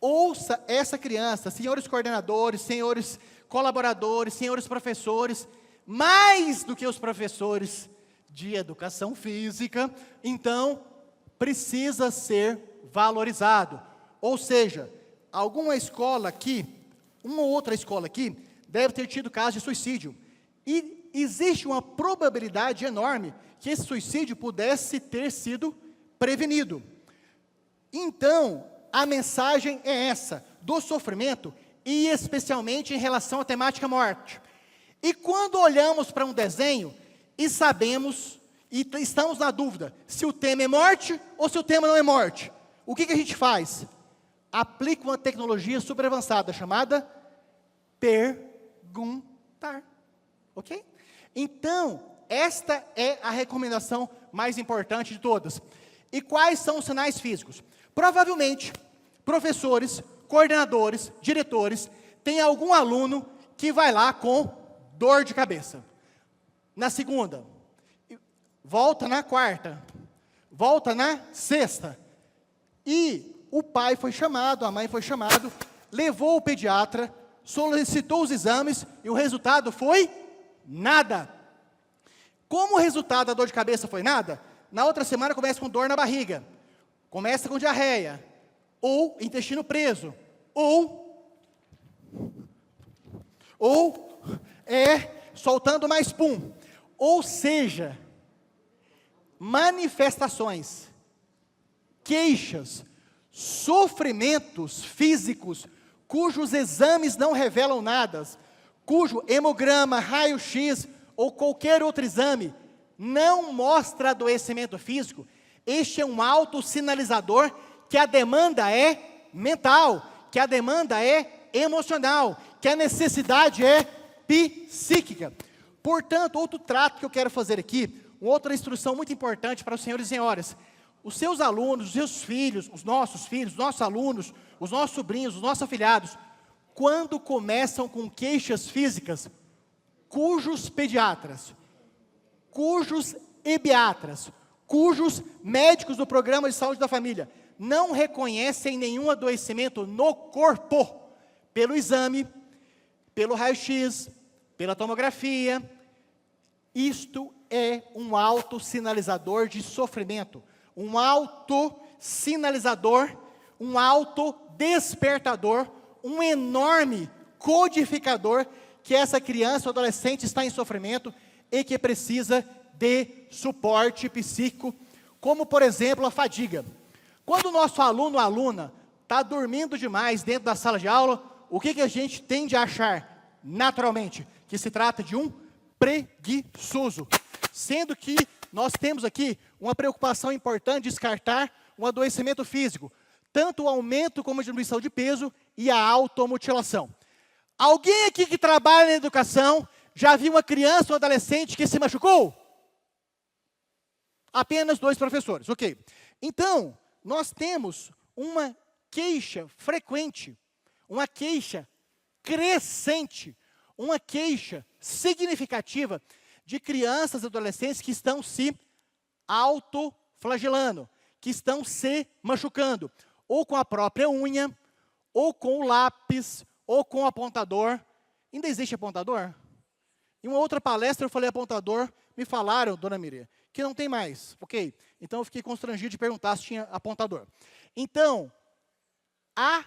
ouça essa criança, senhores coordenadores, senhores colaboradores, senhores professores, mais do que os professores de educação física, então, precisa ser valorizado. Ou seja, alguma escola aqui, uma ou outra escola aqui, deve ter tido caso de suicídio. E existe uma probabilidade enorme que esse suicídio pudesse ter sido prevenido. Então, a mensagem é essa, do sofrimento, e especialmente em relação à temática morte. E quando olhamos para um desenho, e sabemos, e estamos na dúvida, se o tema é morte, ou se o tema não é morte, o que a gente faz? Aplica uma tecnologia super avançada, chamada perguntar, ok? Então, esta é a recomendação mais importante de todas. E quais são os sinais físicos? Provavelmente, professores, coordenadores, diretores, tem algum aluno que vai lá com dor de cabeça. Na segunda, volta na quarta, volta na sexta. E o pai foi chamado, a mãe foi chamado, levou o pediatra, solicitou os exames e o resultado foi nada. Como o resultado da dor de cabeça foi nada, na outra semana começa com dor na barriga, começa com diarreia, ou intestino preso, ou soltando mais pum. Ou seja, manifestações, queixas, sofrimentos físicos, cujos exames não revelam nada, cujo hemograma, raio-x ou qualquer outro exame não mostra adoecimento físico, este é um autossinalizador que a demanda é mental, que a demanda é emocional, que a necessidade é psíquica. Portanto, outro trato que eu quero fazer aqui, uma outra instrução muito importante para os senhores e senhoras, os seus alunos, os seus filhos, os nossos alunos, os nossos sobrinhos, os nossos afilhados, quando começam com queixas físicas, cujos pediatras, cujos ebiatras, cujos médicos do programa de saúde da família não reconhecem nenhum adoecimento no corpo, pelo exame, pelo raio-x, pela tomografia, isto é um autossinalizador de sofrimento, um autossinalizador, um autodespertador, um enorme codificador que essa criança ou adolescente está em sofrimento e que precisa de suporte psíquico, como por exemplo a fadiga. Quando o nosso aluno ou aluna está dormindo demais dentro da sala de aula, o que a gente tende a achar naturalmente? Que se trata de um preguiçoso. Sendo que nós temos aqui uma preocupação importante de descartar um adoecimento físico, tanto o aumento como a diminuição de peso e a automutilação. Alguém aqui que trabalha na educação Já viu uma criança ou adolescente que se machucou? Apenas 2 professores, ok. Então, nós temos uma queixa frequente, uma queixa crescente, uma queixa significativa de crianças e adolescentes que estão se autoflagelando, que estão se machucando, ou com a própria unha, ou com o lápis, ou com o apontador. Ainda existe apontador? Em uma outra palestra eu falei apontador, me falaram, dona Miriam, que não tem mais. Ok, então eu fiquei constrangido de perguntar se tinha apontador. Então, há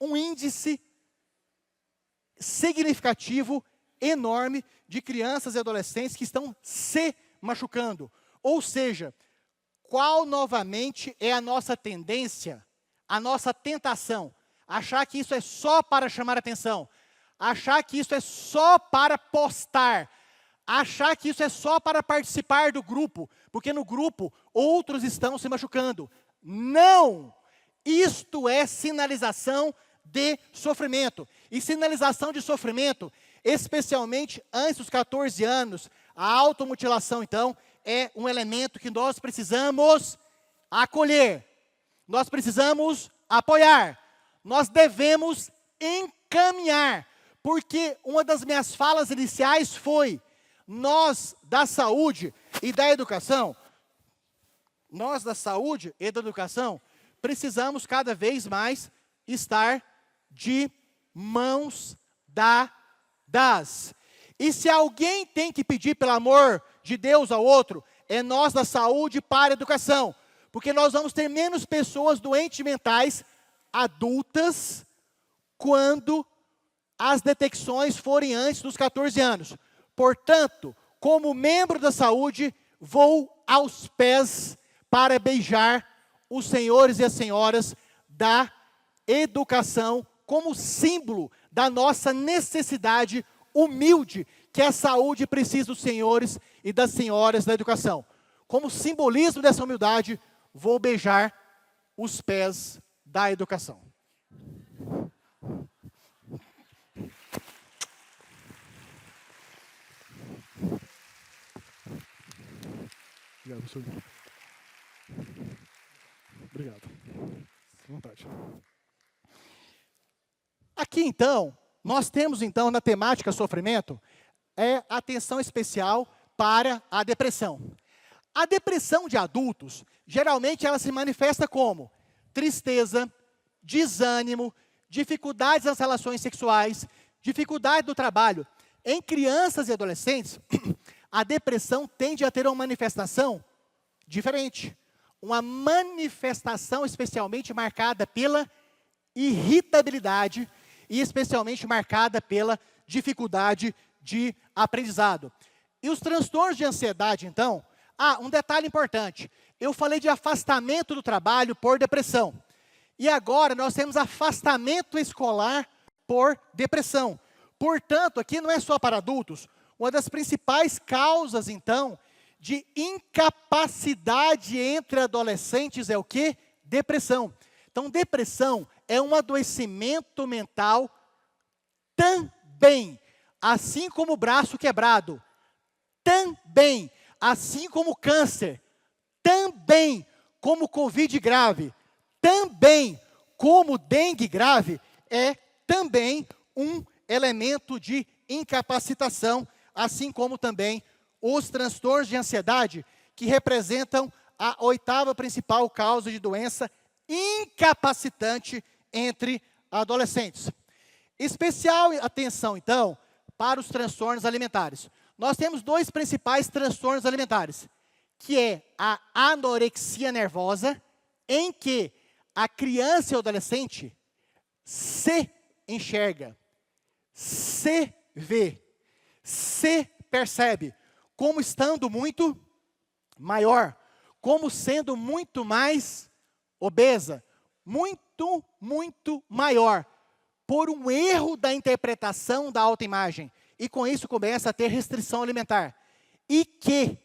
um índice significativo, enorme, de crianças e adolescentes que estão se machucando. Ou seja, qual novamente é a nossa tendência, a nossa tentação? Achar que isso é só para chamar atenção, achar que isso é só para postar, achar que isso é só para participar do grupo, porque no grupo outros estão se machucando. Não! Isto é sinalização de sofrimento. E sinalização de sofrimento, especialmente antes dos 14 anos, a automutilação, então, é um elemento que nós precisamos acolher, nós precisamos apoiar, nós devemos encaminhar, porque uma das minhas falas iniciais foi: nós da saúde e da educação, precisamos cada vez mais estar de mãos dadas. E se alguém tem que pedir pelo amor de Deus ao outro, é nós da saúde para a educação, porque nós vamos ter menos pessoas doentes mentais adultas quando as detecções forem antes dos 14 anos. Portanto, como membro da saúde, vou aos pés para beijar os senhores e as senhoras da educação, como símbolo da nossa necessidade humilde, que a saúde precisa dos senhores e das senhoras da educação. Como simbolismo dessa humildade, vou beijar os pés da educação. Obrigado, professor. Obrigado. À vontade. Aqui, então, nós temos, então, na temática sofrimento, atenção especial para a depressão. A depressão de adultos, geralmente, ela se manifesta como tristeza, desânimo, dificuldades nas relações sexuais, dificuldade do trabalho. Em crianças e adolescentes, a depressão tende a ter uma manifestação diferente. Uma manifestação especialmente marcada pela irritabilidade e especialmente marcada pela dificuldade de aprendizado. E os transtornos de ansiedade, então, um detalhe importante. Eu falei de afastamento do trabalho por depressão. E agora nós temos afastamento escolar por depressão. Portanto, aqui não é só para adultos. Uma das principais causas, então, de incapacidade entre adolescentes é o quê? Depressão. Então, depressão é um adoecimento mental também, assim como o braço quebrado, também, assim como câncer, também, como Covid grave, também, como dengue grave, é também um elemento de incapacitação, assim como também os transtornos de ansiedade, que representam a 8ª principal causa de doença incapacitante entre adolescentes. Especial atenção, então, para os transtornos alimentares. Nós temos 2 principais transtornos alimentares, que é a anorexia nervosa, em que a criança e o adolescente se enxerga, se vê, se percebe como estando muito maior, como sendo muito mais obesa, muito, muito maior, por um erro da interpretação da autoimagem. E com isso começa a ter restrição alimentar. E que,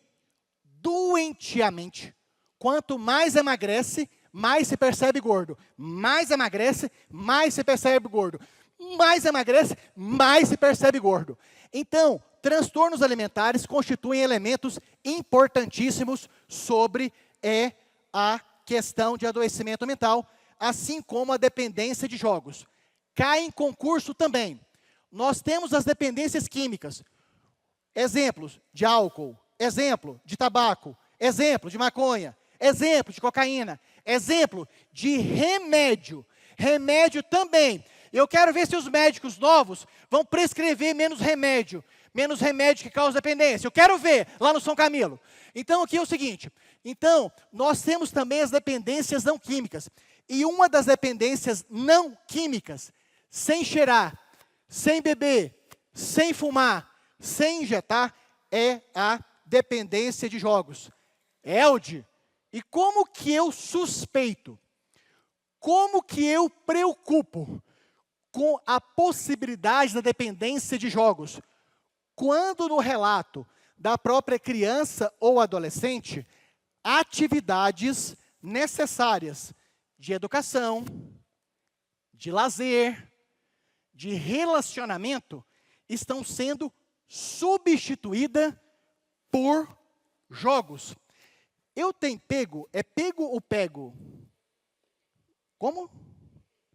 doentiamente, quanto mais emagrece, mais se percebe gordo. Mais emagrece, mais se percebe gordo. Mais emagrece, mais se percebe gordo. Então, transtornos alimentares constituem elementos importantíssimos sobre a questão de adoecimento mental, assim como a dependência de jogos. Cai em concurso também. Nós temos as dependências químicas. Exemplos de álcool, exemplo de tabaco, exemplo de maconha, exemplo de cocaína, exemplo de remédio. Remédio também. Eu quero ver se os médicos novos vão prescrever menos remédio que causa dependência. Eu quero ver lá no São Camilo. Então, aqui é o seguinte. Então, nós temos também as dependências não químicas. E uma das dependências não químicas, sem cheirar, sem beber, sem fumar, sem injetar, é a dependência de jogos. Elde, e como que eu suspeito? Como que eu preocupo com a possibilidade da dependência de jogos? Quando no relato da própria criança ou adolescente, atividades necessárias de educação, de lazer, de relacionamento, estão sendo substituídas por jogos. Eu tenho pego, é pego ou pego? Como?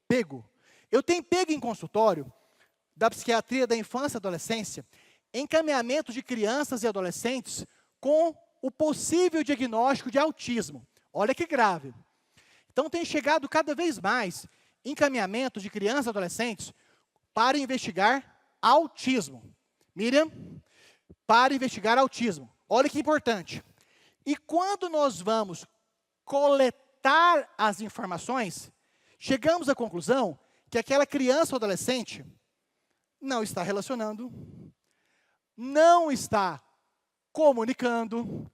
Pego. Eu tenho pego em consultório da psiquiatria da infância e adolescência, encaminhamento de crianças e adolescentes com o possível diagnóstico de autismo. Olha que grave. Então tem chegado cada vez mais encaminhamentos de crianças e adolescentes para investigar autismo. Miriam, para investigar autismo. Olha que importante. E quando nós vamos coletar as informações, chegamos à conclusão que aquela criança ou adolescente não está relacionando, não está comunicando,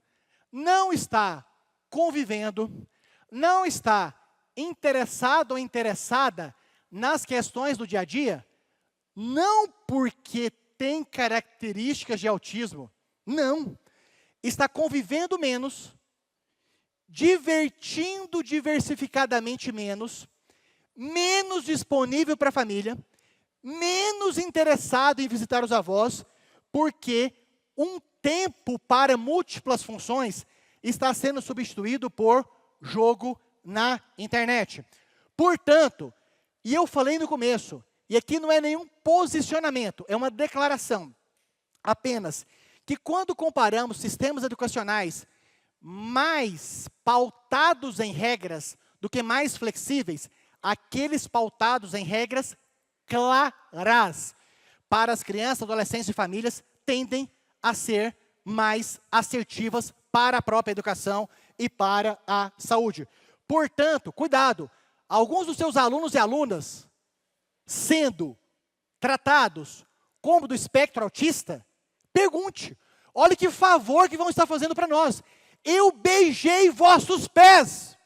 não está convivendo, não está interessado ou interessada nas questões do dia a dia, não porque tem características de autismo, não. Está convivendo menos, divertindo diversificadamente menos disponível para a família, menos interessado em visitar os avós, porque um tempo para múltiplas funções está sendo substituído por jogo na internet. Portanto, e eu falei no começo, e aqui não é nenhum posicionamento, é uma declaração, apenas, que quando comparamos sistemas educacionais mais pautados em regras do que mais flexíveis, aqueles pautados em regras claras para as crianças, adolescentes e famílias tendem a ser mais assertivas para a própria educação e para a saúde. Portanto, cuidado, alguns dos seus alunos e alunas sendo tratados como do espectro autista, pergunte, olha que favor que vão estar fazendo para nós. Eu beijei vossos pés.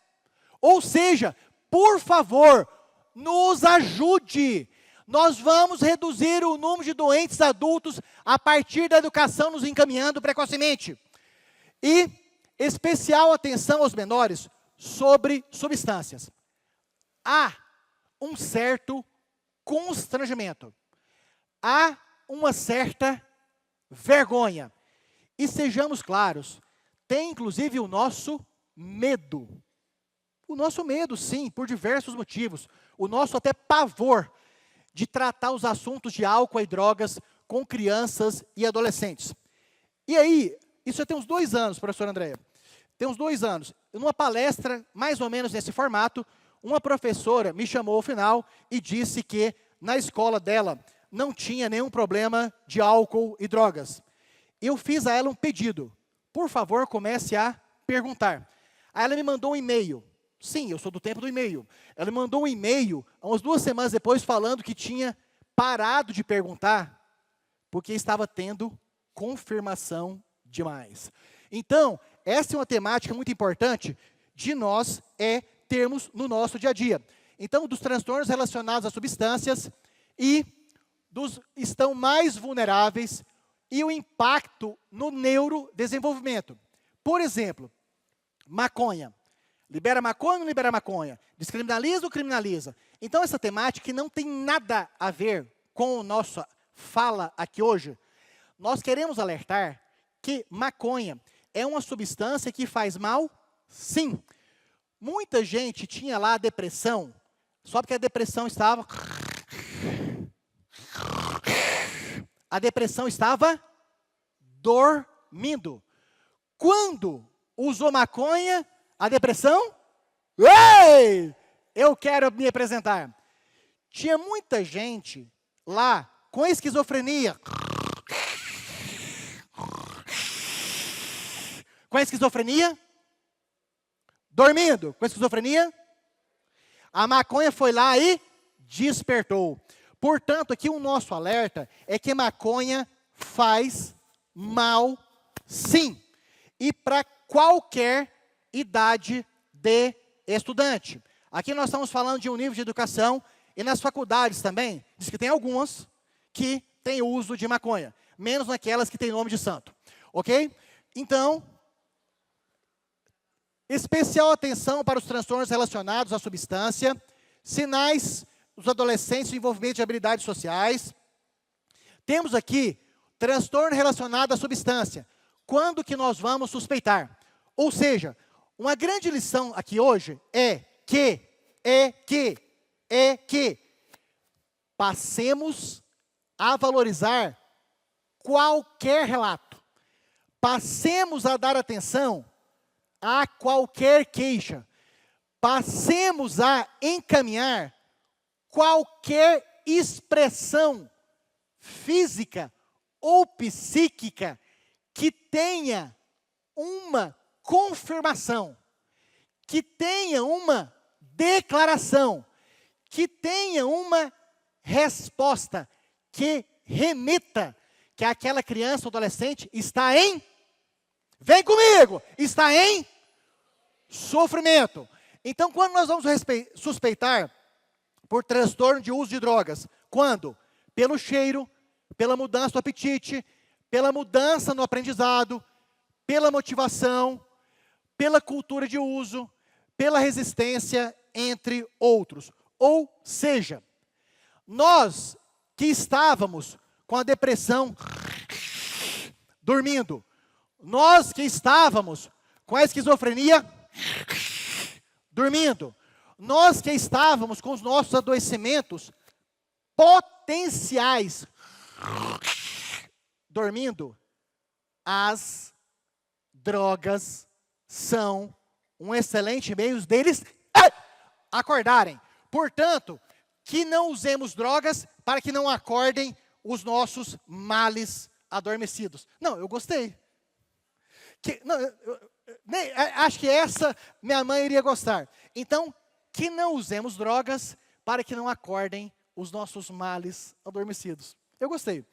Ou seja, por favor, nos ajude. Nós vamos reduzir o número de doentes adultos a partir da educação nos encaminhando precocemente. E especial atenção aos menores sobre substâncias. Há um certo constrangimento. Há uma certa vergonha. E sejamos claros, tem inclusive o nosso medo. O nosso medo, sim, por diversos motivos. O nosso até pavor de tratar os assuntos de álcool e drogas com crianças e adolescentes. E aí, isso já tem uns 2 anos, professora Andréia. Tem uns 2 anos. Numa palestra, mais ou menos nesse formato, uma professora me chamou ao final e disse que na escola dela não tinha nenhum problema de álcool e drogas. Eu fiz a ela um pedido. Por favor, comece a perguntar. Aí ela me mandou um e-mail. Sim, eu sou do tempo do e-mail. Ela me mandou um e-mail, umas 2 semanas depois, falando que tinha parado de perguntar, porque estava tendo confirmação demais. Então, essa é uma temática muito importante de nós termos no nosso dia a dia. Então, dos transtornos relacionados a substâncias e estão mais vulneráveis e o impacto no neurodesenvolvimento. Por exemplo, maconha. Libera maconha ou não libera maconha? Descriminaliza ou criminaliza? Então, essa temática que não tem nada a ver com a nossa fala aqui hoje, Nós queremos alertar que maconha é uma substância que faz mal? Sim. Muita gente tinha lá depressão, só porque a depressão estava... A depressão estava dormindo. Quando usou maconha, a depressão... Ei! Eu quero me apresentar. Tinha muita gente lá com esquizofrenia. Com esquizofrenia? Dormindo. Com esquizofrenia? A maconha foi lá e despertou. Portanto, aqui o nosso alerta é que maconha faz mal, sim. E para qualquer idade de estudante. Aqui nós estamos falando de um nível de educação, e nas faculdades também, diz que tem algumas que têm uso de maconha, menos naquelas que têm nome de santo. Ok? Então, especial atenção para os transtornos relacionados à substância, sinais dos adolescentes e envolvimento de habilidades sociais. Temos aqui transtorno relacionado à substância. Quando que nós vamos suspeitar? Ou seja, uma grande lição aqui hoje é que passemos a valorizar qualquer relato. Passemos a dar atenção a qualquer queixa. Passemos a encaminhar qualquer expressão física ou psíquica que tenha uma confirmação, que tenha uma declaração, que tenha uma resposta, que remita que aquela criança ou adolescente está em, vem comigo, está em sofrimento. Então, quando nós vamos suspeitar por transtorno de uso de drogas? Quando? Pelo cheiro, pela mudança do apetite, pela mudança no aprendizado, pela motivação, pela cultura de uso, pela resistência, entre outros. Ou seja, nós que estávamos com a depressão dormindo, nós que estávamos com a esquizofrenia dormindo, nós que estávamos com os nossos adoecimentos potenciais dormindo, as drogas são um excelente meio deles acordarem. Portanto, que não usemos drogas para que não acordem os nossos males adormecidos. Não, eu gostei. Acho que essa minha mãe iria gostar. Então, que não usemos drogas para que não acordem os nossos males adormecidos. Eu gostei.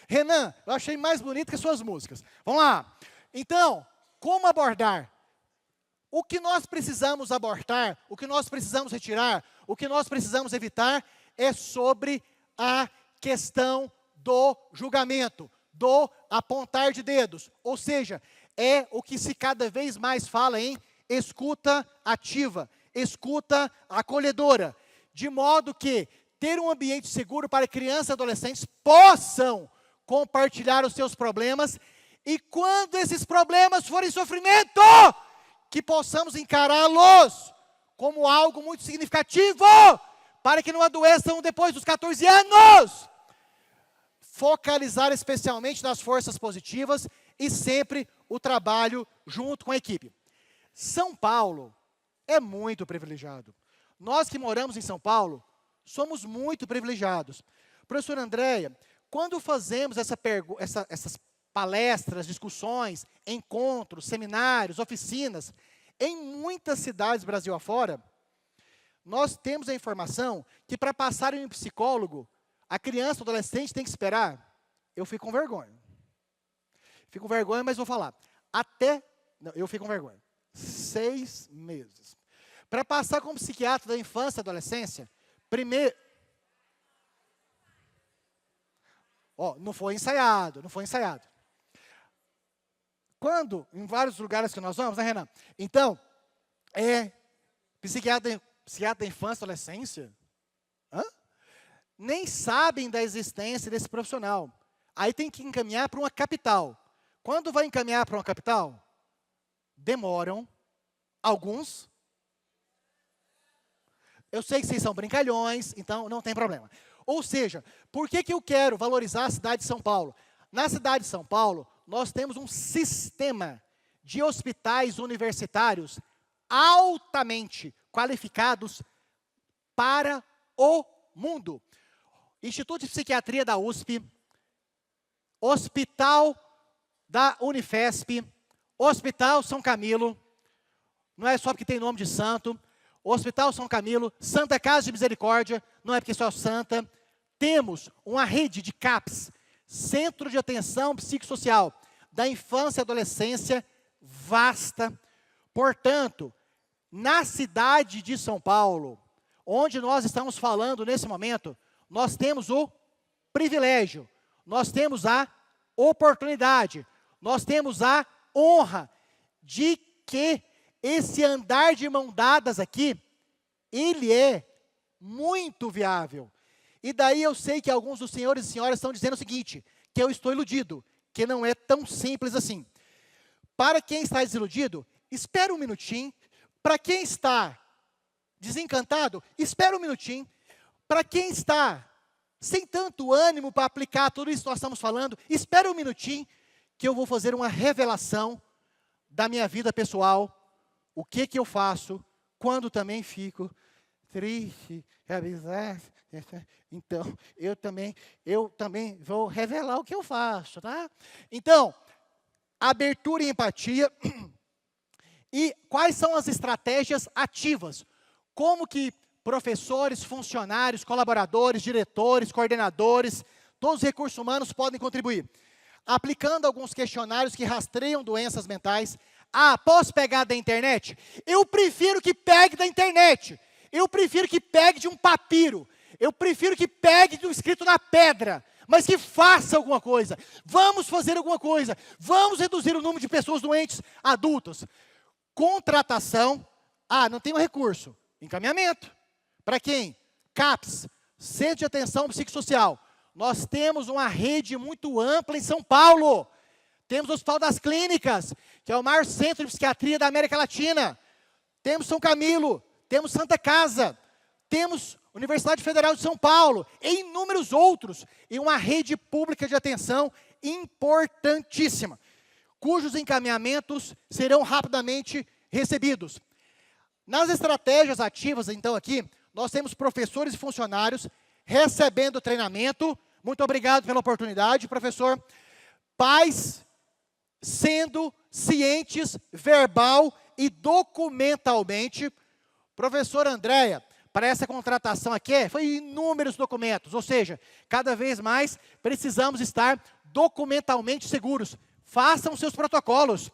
Renan, eu achei mais bonito que as suas músicas. Vamos lá. Então, como abordar? O que nós precisamos abordar, o que nós precisamos retirar, o que nós precisamos evitar é sobre a questão do julgamento, do apontar de dedos. Ou seja, é o que se cada vez mais fala em escuta ativa, escuta acolhedora, de modo que ter um ambiente seguro para crianças e adolescentes possam compartilhar os seus problemas e quando esses problemas forem sofrimento, que possamos encará-los como algo muito significativo para que não adoeçam depois dos 14 anos. Focalizar especialmente nas forças positivas e sempre o trabalho junto com a equipe. São Paulo é muito privilegiado. Nós que moramos em São Paulo, somos muito privilegiados. Professora Andréia, quando fazemos essas palestras, discussões, encontros, seminários, oficinas, em muitas cidades Brasil afora, nós temos a informação que para passar em um psicólogo, a criança ou adolescente tem que esperar. Eu fico com vergonha. Fico com vergonha, mas vou falar. Eu fico com vergonha. 6 meses. Para passar como psiquiatra da infância e adolescência, primeiro... não foi ensaiado. Quando, em vários lugares que nós vamos, né, Renan? Então, psiquiatra da infância e adolescência, nem sabem da existência desse profissional. Aí tem que encaminhar para uma capital. Quando vai encaminhar para uma capital? Demoram alguns. Eu sei que vocês são brincalhões, então não tem problema. Ou seja, por que eu quero valorizar a cidade de São Paulo? Na cidade de São Paulo, nós temos um sistema de hospitais universitários altamente qualificados para o mundo. Instituto de Psiquiatria da USP, Hospital da Unifesp, Hospital São Camilo, não é só porque tem nome de santo, Hospital São Camilo, Santa Casa de Misericórdia, não é porque só santa. Temos uma rede de CAPS, Centro de Atenção Psicossocial, da infância e adolescência, vasta. Portanto, na cidade de São Paulo, onde nós estamos falando nesse momento, nós temos o privilégio, nós temos a oportunidade, nós temos a honra de que esse andar de mão dadas aqui, ele é muito viável. E daí eu sei que alguns dos senhores e senhoras estão dizendo o seguinte, que eu estou iludido, que não é tão simples assim. Para quem está desiludido, espera um minutinho. Para quem está desencantado, espera um minutinho. Para quem está sem tanto ânimo para aplicar tudo isso que nós estamos falando, espera um minutinho, que eu vou fazer uma revelação da minha vida pessoal. O que eu faço quando também fico triste, então eu também vou revelar o que eu faço, tá? Então, abertura e empatia. E quais são as estratégias ativas? Como que professores, funcionários, colaboradores, diretores, coordenadores, todos os recursos humanos podem contribuir? Aplicando alguns questionários que rastreiam doenças mentais. Ah, posso pegar da internet? Eu prefiro que pegue da internet. Eu prefiro que pegue de um papiro. Eu prefiro que pegue de um escrito na pedra. Mas que faça alguma coisa. Vamos fazer alguma coisa. Vamos reduzir o número de pessoas doentes adultas. Contratação. Ah, não tem um recurso. Encaminhamento. Para quem? CAPS, Centro de Atenção Psicossocial. Nós temos uma rede muito ampla em São Paulo. Temos o Hospital das Clínicas, que é o maior centro de psiquiatria da América Latina. Temos São Camilo, temos Santa Casa, temos Universidade Federal de São Paulo, e inúmeros outros, e uma rede pública de atenção importantíssima, cujos encaminhamentos serão rapidamente recebidos. Nas estratégias ativas, então, aqui, nós temos professores e funcionários recebendo treinamento. Muito obrigado pela oportunidade, professor. Pais sendo cientes, verbal e documentalmente. Professora Andréia, para essa contratação aqui, foi inúmeros documentos, ou seja, cada vez mais precisamos estar documentalmente seguros. Façam seus protocolos,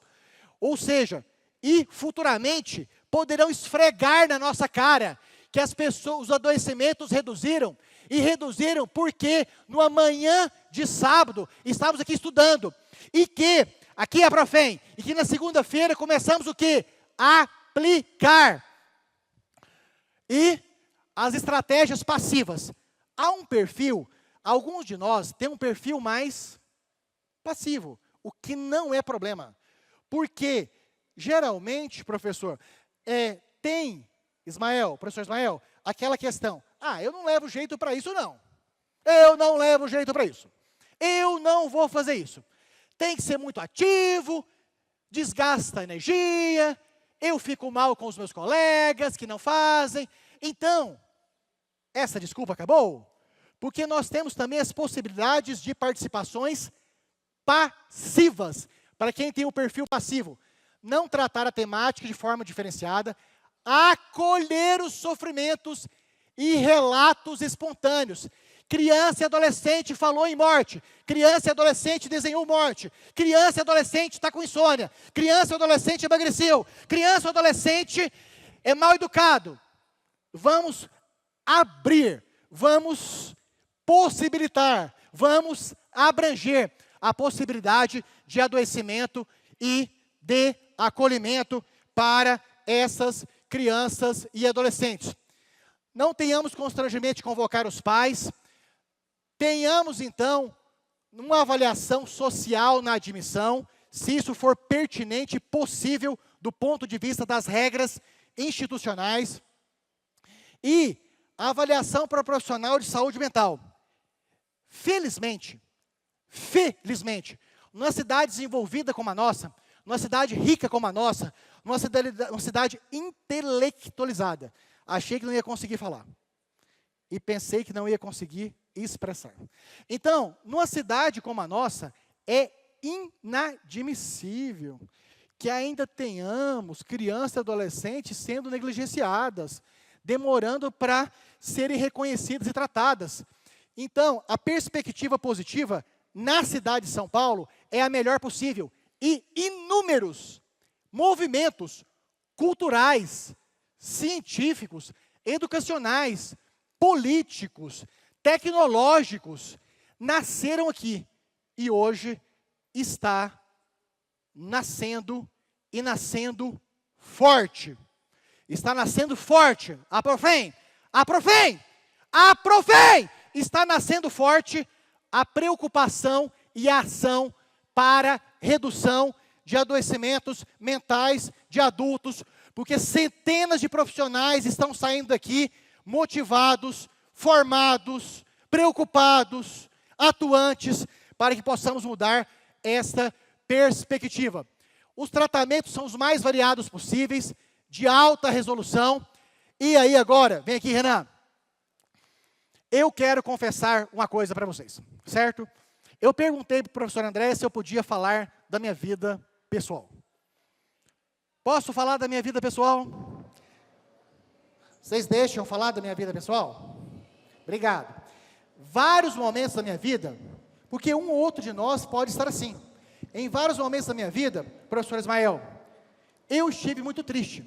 ou seja, e futuramente poderão esfregar na nossa cara que as pessoas, os adoecimentos reduziram, e reduziram porque numa manhã de sábado estávamos aqui estudando, e que, aqui é a Profem, e que na segunda-feira começamos o quê? Aplicar. E as estratégias passivas. Há um perfil, alguns de nós têm um perfil mais passivo, o que não é problema. Porque, geralmente, professor, tem, professor Ismael, aquela questão, eu não levo jeito para isso não. Eu não levo jeito para isso. Eu não vou fazer isso. Tem que ser muito ativo, desgasta energia, eu fico mal com os meus colegas que não fazem. Então, essa desculpa acabou, porque nós temos também as possibilidades de participações passivas, para quem tem o perfil passivo. Não tratar a temática de forma diferenciada, acolher os sofrimentos e relatos espontâneos. Criança e adolescente falou em morte, criança e adolescente desenhou morte, criança e adolescente está com insônia, criança e adolescente emagreceu, criança e adolescente é mal educado. Vamos abrir, vamos possibilitar, vamos abranger a possibilidade de adoecimento e de acolhimento para essas crianças e adolescentes. Não tenhamos constrangimento de convocar os pais, tenhamos então numa avaliação social na admissão, se isso for pertinente e possível do ponto de vista das regras institucionais, e a avaliação para o profissional de saúde mental. Felizmente, numa cidade desenvolvida como a nossa, numa cidade rica como a nossa, numa cidade intelectualizada, achei que não ia conseguir falar. E pensei que não ia conseguir expressar. Então, numa cidade como a nossa, é inadmissível que ainda tenhamos crianças e adolescentes sendo negligenciadas, demorando para serem reconhecidas e tratadas. Então, a perspectiva positiva na cidade de São Paulo é a melhor possível. E inúmeros movimentos culturais, científicos, educacionais, políticos, tecnológicos, nasceram aqui. E hoje está nascendo e nascendo forte. Está nascendo forte. Aprofem! Está nascendo forte a preocupação e a ação para redução de adoecimentos mentais de adultos, porque centenas de profissionais estão saindo daqui motivados, formados, preocupados, atuantes, para que possamos mudar esta perspectiva. Os tratamentos são os mais variados possíveis, de alta resolução. E aí agora, vem aqui, Renan. Eu quero confessar uma coisa para vocês, certo? Eu perguntei para o professor André se eu podia falar da minha vida pessoal. Posso falar da minha vida pessoal? Vocês deixam eu falar da minha vida pessoal? Obrigado. Vários momentos da minha vida, porque um ou outro de nós pode estar assim. Em vários momentos da minha vida, professor Ismael, eu estive muito triste.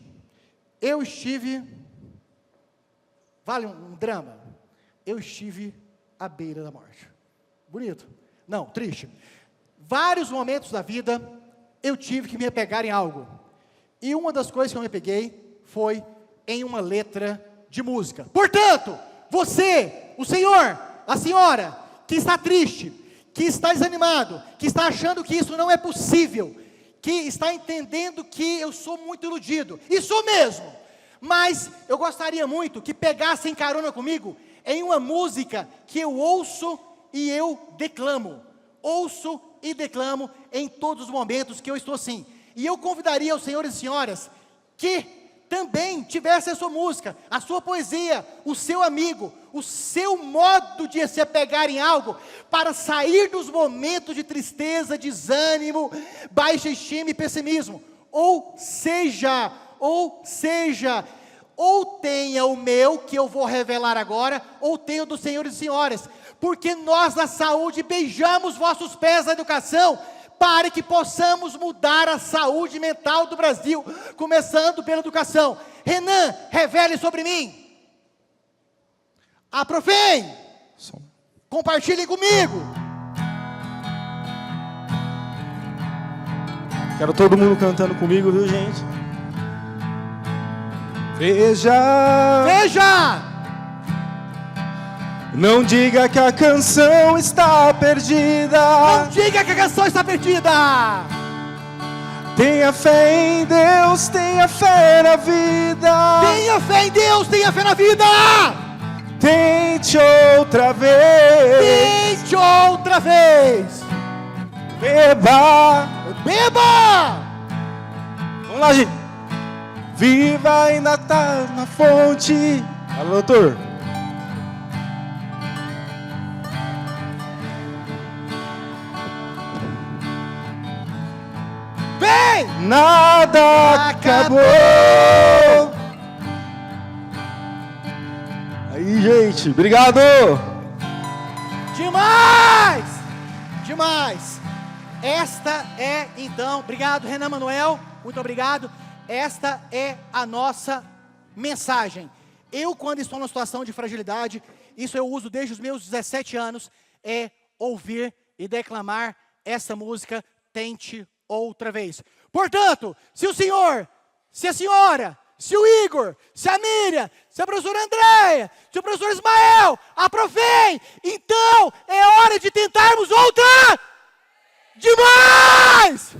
Eu estive, vale um drama, eu estive à beira da morte. Bonito? Não, triste. Vários momentos da vida, eu tive que me apegar em algo. E uma das coisas que eu me peguei foi em uma letra de música. Portanto, você, o senhor, a senhora, que está triste, que está desanimado, que está achando que isso não é possível, que está entendendo que eu sou muito iludido, isso mesmo, mas eu gostaria muito que pegassem carona comigo em uma música que eu ouço e eu declamo, ouço e declamo em todos os momentos que eu estou assim, e eu convidaria os senhores e senhoras que também tivesse a sua música, a sua poesia, o seu amigo, o seu modo de se apegar em algo, para sair dos momentos de tristeza, desânimo, baixa estima e pessimismo. Ou tenha o meu, que eu vou revelar agora, ou tenha o dos senhores e senhoras, porque nós na saúde beijamos vossos pés na educação, para que possamos mudar a saúde mental do Brasil, começando pela educação. Renan, revele sobre mim. Aprofem. Compartilhem comigo. Quero todo mundo cantando comigo, viu, gente? Veja! Não diga que a canção está perdida. Não diga que a canção está perdida. Tenha fé em Deus, tenha fé na vida. Tenha fé em Deus, tenha fé na vida. Tente outra vez. Tente outra vez. Beba. Vamos lá, gente. Viva, ainda tá na fonte. Alô, doutor. Vem! Nada acabou. Aí, gente. Obrigado. Demais! Esta é, então, obrigado, Renan Manuel, muito obrigado. Esta é a nossa mensagem. Eu, quando estou numa situação de fragilidade, isso eu uso desde os meus 17 anos, é ouvir e declamar essa música, Tente Outra Vez. Portanto, se o senhor, se a senhora, se o Igor, se a Miriam, se a professora Andréia, se o professor Ismael, aprofem, então é hora de tentarmos outra demais!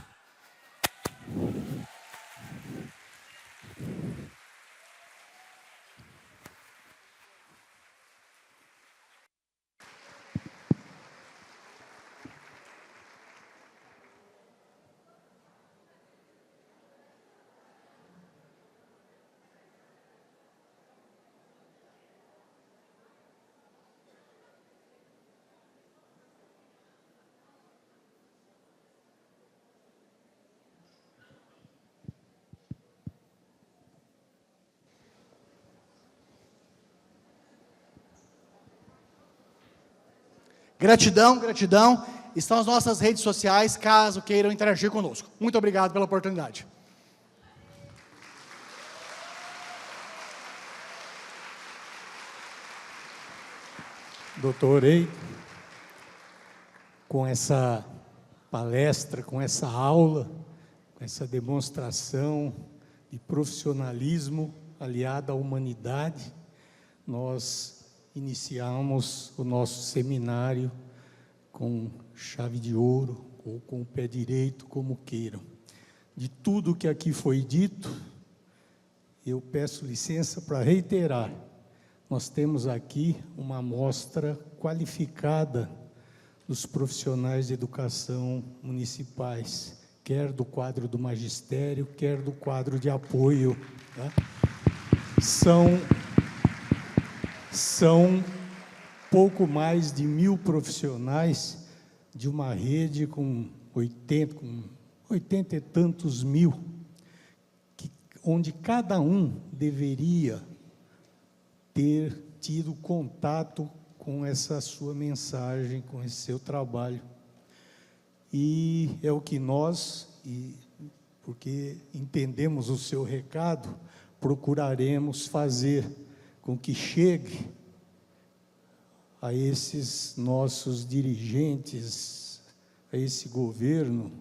Gratidão, gratidão. Estão as nossas redes sociais, caso queiram interagir conosco. Muito obrigado pela oportunidade. Doutor Ei, com essa palestra, com essa aula, com essa demonstração de profissionalismo aliada à humanidade, nós iniciamos o nosso seminário com chave de ouro ou com o pé direito, como queiram. De tudo que aqui foi dito, eu peço licença para reiterar. Nós temos aqui uma amostra qualificada dos profissionais de educação municipais, quer do quadro do magistério, quer do quadro de apoio. Tá? São pouco mais de 1.000 profissionais de uma rede com 80 e tantos mil, onde cada um deveria ter tido contato com essa sua mensagem, com esse seu trabalho. E é o que nós, porque entendemos o seu recado, procuraremos fazer com que chegue a esses nossos dirigentes, a esse governo,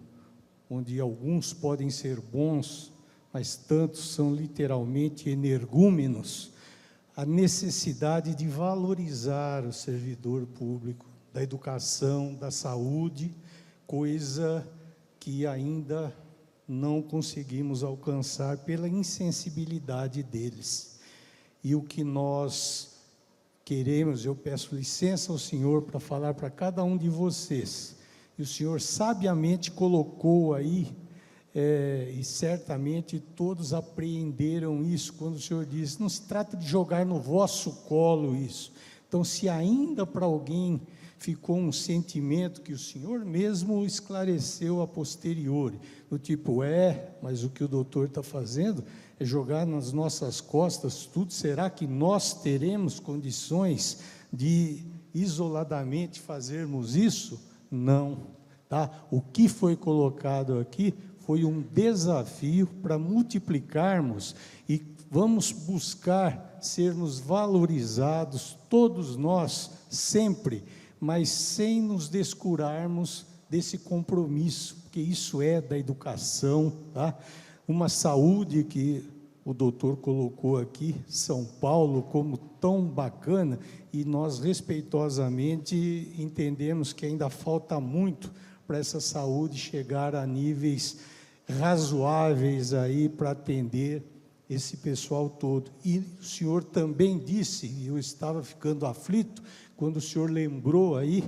onde alguns podem ser bons, mas tantos são literalmente energúmenos, a necessidade de valorizar o servidor público, da educação, da saúde, coisa que ainda não conseguimos alcançar pela insensibilidade deles. E o que nós queremos, eu peço licença ao Senhor para falar para cada um de vocês, e o Senhor sabiamente colocou aí, e certamente todos apreenderam isso, quando o Senhor disse, não se trata de jogar no vosso colo isso. Então, se ainda para alguém ficou um sentimento que o Senhor mesmo esclareceu a posteriori, do tipo, mas o que o doutor está fazendo é jogar nas nossas costas tudo, será que nós teremos condições de isoladamente fazermos isso? Não, tá? O que foi colocado aqui foi um desafio para multiplicarmos e vamos buscar sermos valorizados, todos nós, sempre, mas sem nos descurarmos desse compromisso, porque isso é da educação, tá? Uma saúde que o doutor colocou aqui, São Paulo, como tão bacana, e nós respeitosamente entendemos que ainda falta muito para essa saúde chegar a níveis razoáveis aí para atender esse pessoal todo. E o senhor também disse, e eu estava ficando aflito, quando o senhor lembrou aí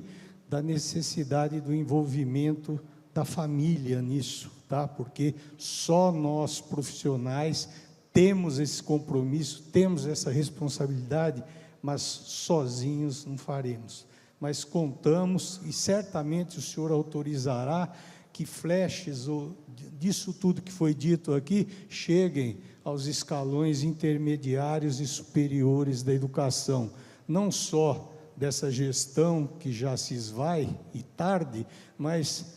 da necessidade do envolvimento da família nisso, tá? Porque só nós profissionais temos esse compromisso, temos essa responsabilidade, mas sozinhos não faremos. Mas contamos, e certamente o senhor autorizará que flashes disso tudo que foi dito aqui cheguem aos escalões intermediários e superiores da educação, não só dessa gestão que já se esvai e tarde, mas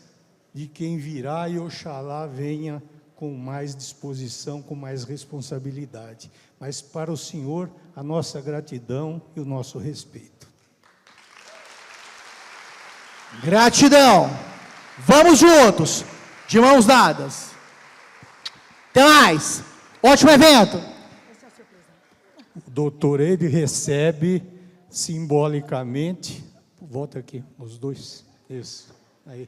de quem virá e oxalá venha com mais disposição, com mais responsabilidade. Mas para o senhor, a nossa gratidão e o nosso respeito. Gratidão. Vamos juntos, de mãos dadas. Até mais. Ótimo evento. O doutor ele recebe simbolicamente, volta aqui, os dois, isso, aí.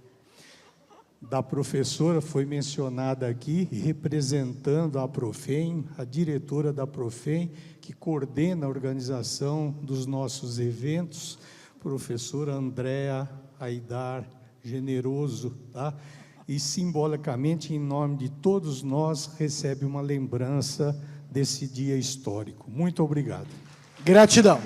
da professora foi mencionada aqui, representando a Profem, a diretora da Profem, que coordena a organização dos nossos eventos, professora Andréa Aidar Generoso, tá? E simbolicamente, em nome de todos nós, recebe uma lembrança desse dia histórico. Muito obrigado. Gratidão.